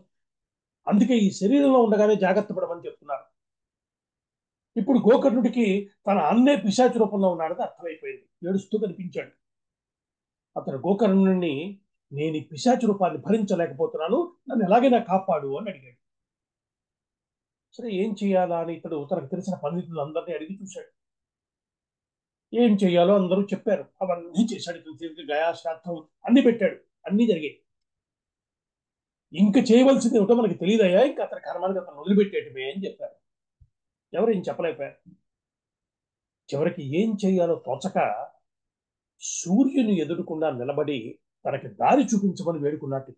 [SPEAKER 1] అందుకే ఈ శరీరంలో ఉండగానే జాగ్రత్త పడమని చెప్తున్నారు. ఇప్పుడు గోకర్ణుడికి తన అన్నే పిశాచి రూపంలో ఉన్నాడని అర్థమైపోయింది. ఏడుస్తూ కనిపించాడు. అతను గోకర్ణుడిని, నేను ఈ పిశాచి రూపాన్ని భరించలేకపోతున్నాను, నన్ను ఎలాగైనా కాపాడు అని అడిగాడు. సరే ఏం చేయాలా అని ఇతడు తనకు తెలిసిన పండితులందరినీ అడిగి చూశాడు. ఏం చేయాలో అందరూ చెప్పారు. అవన్నీ చేశాడు. ఇతను గయా శ్రాద్ధం అన్ని పెట్టాడు, అన్ని జరిగాయి. ఇంకా చేయవలసింది ఏమిటో మనకి తెలియదయ్యా, ఇంకా అతని కర్మానికి అతను వదిలిపెట్టేయటమే అని చెప్పారు. ఎవరు ఏం చెప్పలేకపోయారు. చివరికి ఏం చేయాలో తోచక సూర్యుని ఎదురుకుండా నిలబడి తనకి దారి చూపించమని వేడుకున్నట్టు.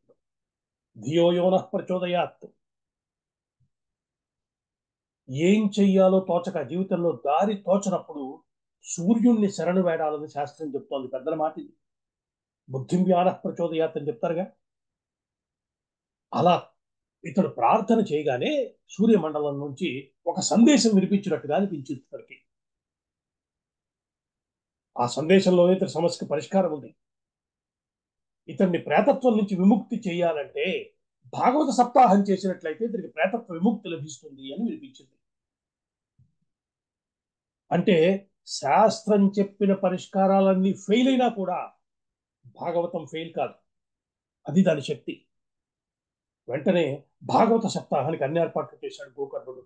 [SPEAKER 1] ధియోయోన ప్రచోదయాత్. ఏం చెయ్యాలో తోచక, జీవితంలో దారి తోచనప్పుడు సూర్యుణ్ణి శరణు వేడాలని శాస్త్రం చెప్తోంది. పెద్దల మాట ఇది. బుద్ధిం వ్యాన ప్రచోదయాత్ అని చెప్తారుగా. అలా ఇతడు ప్రార్థన చేయగానే సూర్యమండలం నుంచి ఒక సందేశం వినిపించినట్టుగా అనిపించింది ఇతడికి. ఆ సందేశంలోనే ఇతని సమస్యకు పరిష్కారం ఉంది. ఇతన్ని ప్రేతత్వం నుంచి విముక్తి చేయాలంటే భాగవత సప్తాహం చేసినట్లయితే ఇతనికి ప్రేతత్వ విముక్తి లభిస్తుంది అని వినిపించింది. అంటే శాస్త్రం చెప్పిన పరిష్కారాలన్నీ ఫెయిల్ అయినా కూడా భాగవతం ఫెయిల్ కాదు. అది దాని శక్తి. వెంటనే భాగవత సప్తాహానికి అన్ని ఏర్పాట్లు చేశాడు గోకర్ణుడు.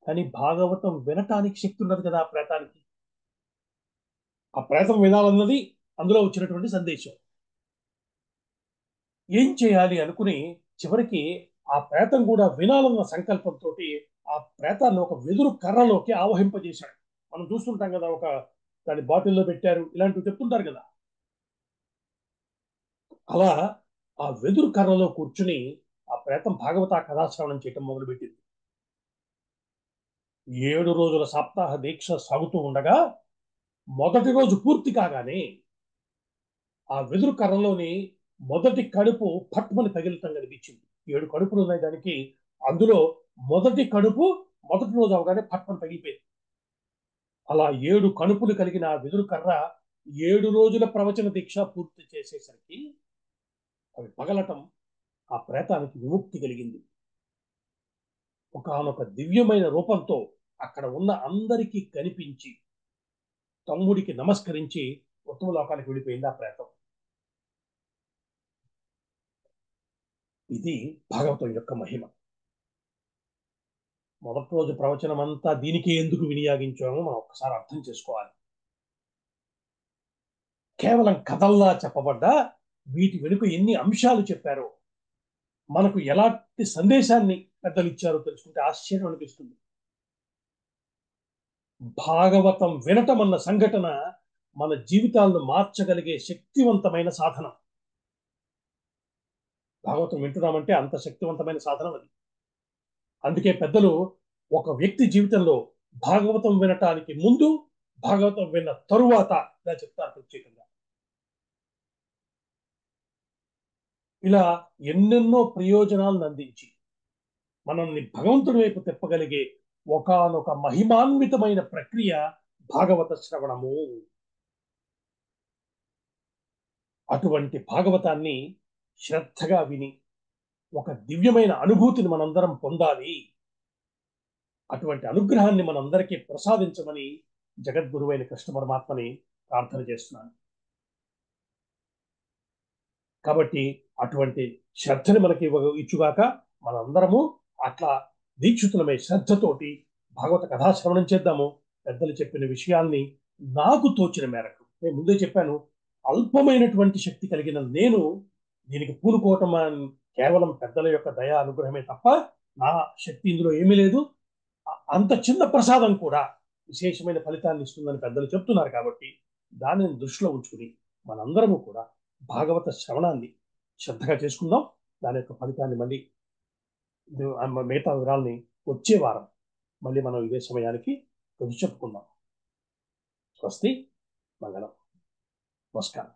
[SPEAKER 1] కానీ భాగవతం వినటానికి శక్తి ఉన్నది కదా ఆ ప్రేతానికి. ఆ ప్రేతం వినాలన్నది అందులో వచ్చినటువంటి సందేశం. ఏం చేయాలి అనుకుని చివరికి ఆ ప్రేతం కూడా వినాలన్న సంకల్పంతో ఆ ప్రేతాన్ని ఒక వెదురు కర్రలోకి ఆవహింపజేశాడు. మనం చూస్తుంటాం కదా, ఒక దాని బాటిల్లో పెట్టారు, ఇలాంటివి చెప్తుంటారు కదా. అలా ఆ వెదురు కర్రలో కూర్చుని ఆ ప్రేతం భాగవత కథాశ్రవణం చేయటం మొదలుపెట్టింది. 7 రోజుల సప్తాహ దీక్ష సాగుతూ ఉండగా మొదటి రోజు పూర్తి కాగానే ఆ వెదురు కర్రలోని మొదటి కడుపు పట్టుమని తగిలితం కనిపించింది. 7 కడుపులు ఉన్నాయి దానికి. అందులో మొదటి కడుపు మొదటి రోజు అవగానే పట్టుమని తగిలిపోయింది. అలా 7 కడుపులు కలిగిన ఆ వెదురు కర్ర 7 రోజుల ప్రవచన దీక్ష పూర్తి చేసేసరికి అవి పగలటం, ఆ ప్రేతానికి విముక్తి కలిగింది. ఒకానొక దివ్యమైన రూపంతో అక్కడ ఉన్న అందరికీ కనిపించి తమ్ముడికి నమస్కరించి ఉత్తమ లోకానికి వెళ్ళిపోయింది ఆ ప్రేతం. ఇది భాగవతం యొక్క మహిమ. మొదటి రోజు ప్రవచనం అంతా దీనికి ఎందుకు వినియోగించామో మనం ఒక్కసారి అర్థం చేసుకోవాలి. కేవలం కథల్లా చెప్పబడ్డా వీటి వెనుక ఎన్ని అంశాలు చెప్పారో, మనకు ఎలాంటి సందేశాన్ని పెద్దలు ఇచ్చారో తెలుసుకుంటే ఆశ్చర్యం అనిపిస్తుంది. భాగవతం వినటం అన్న సంఘటన మన జీవితాలను మార్చగలిగే శక్తివంతమైన సాధనం. భాగవతం వింటున్నామంటే అంత శక్తివంతమైన సాధనం అది. అందుకే పెద్దలు ఒక వ్యక్తి జీవితంలో భాగవతం వినటానికి ముందు, భాగవతం విన్న తరువాత ఇలా చెప్తారు ప్రత్యేకంగా. ఇలా ఎన్నెన్నో ప్రయోజనాలను అందించి మనల్ని భగవంతుడి వైపు తిప్పగలిగే ఒకానొక మహిమాన్వితమైన ప్రక్రియ భాగవత శ్రవణము. అటువంటి భాగవతాన్ని శ్రద్ధగా విని ఒక దివ్యమైన అనుభూతిని మనందరం పొందాలి. అటువంటి అనుగ్రహాన్ని మనందరికీ ప్రసాదించమని జగద్గురువైన కృష్ణ పరమాత్మని ప్రార్థన చేస్తున్నాను. కాబట్టి అటువంటి శ్రద్ధని మనకి ఇచ్చుగాక. మనందరము అట్లా దీక్షితులమై శ్రద్ధతోటి భాగవత కథాశ్రవణం చేద్దాము. పెద్దలు చెప్పిన విషయాల్ని నాకు తోచిన మేరకు, నేను ముందే చెప్పాను, అల్పమైనటువంటి శక్తి కలిగిన నేను దీనికి పూనుకోవటం కేవలం పెద్దల యొక్క దయా అనుగ్రహమే తప్ప నా శక్తి ఇందులో ఏమీ లేదు. అంత చిన్న ప్రసాదం కూడా విశేషమైన ఫలితాన్ని ఇస్తుందని పెద్దలు చెప్తున్నారు. కాబట్టి దానిని దృష్టిలో ఉంచుకుని మనందరము కూడా భాగవత శ్రవణాన్ని శ్రద్ధగా చేసుకుందాం. దాని యొక్క ఫలితాన్ని మళ్ళీ మిగతా వివరాలని వచ్చే వారం మళ్ళీ మనం ఇదే సమయానికి కొంచెం చెప్పుకుందాం. స్వస్తి, మంగళం, నమస్కారం.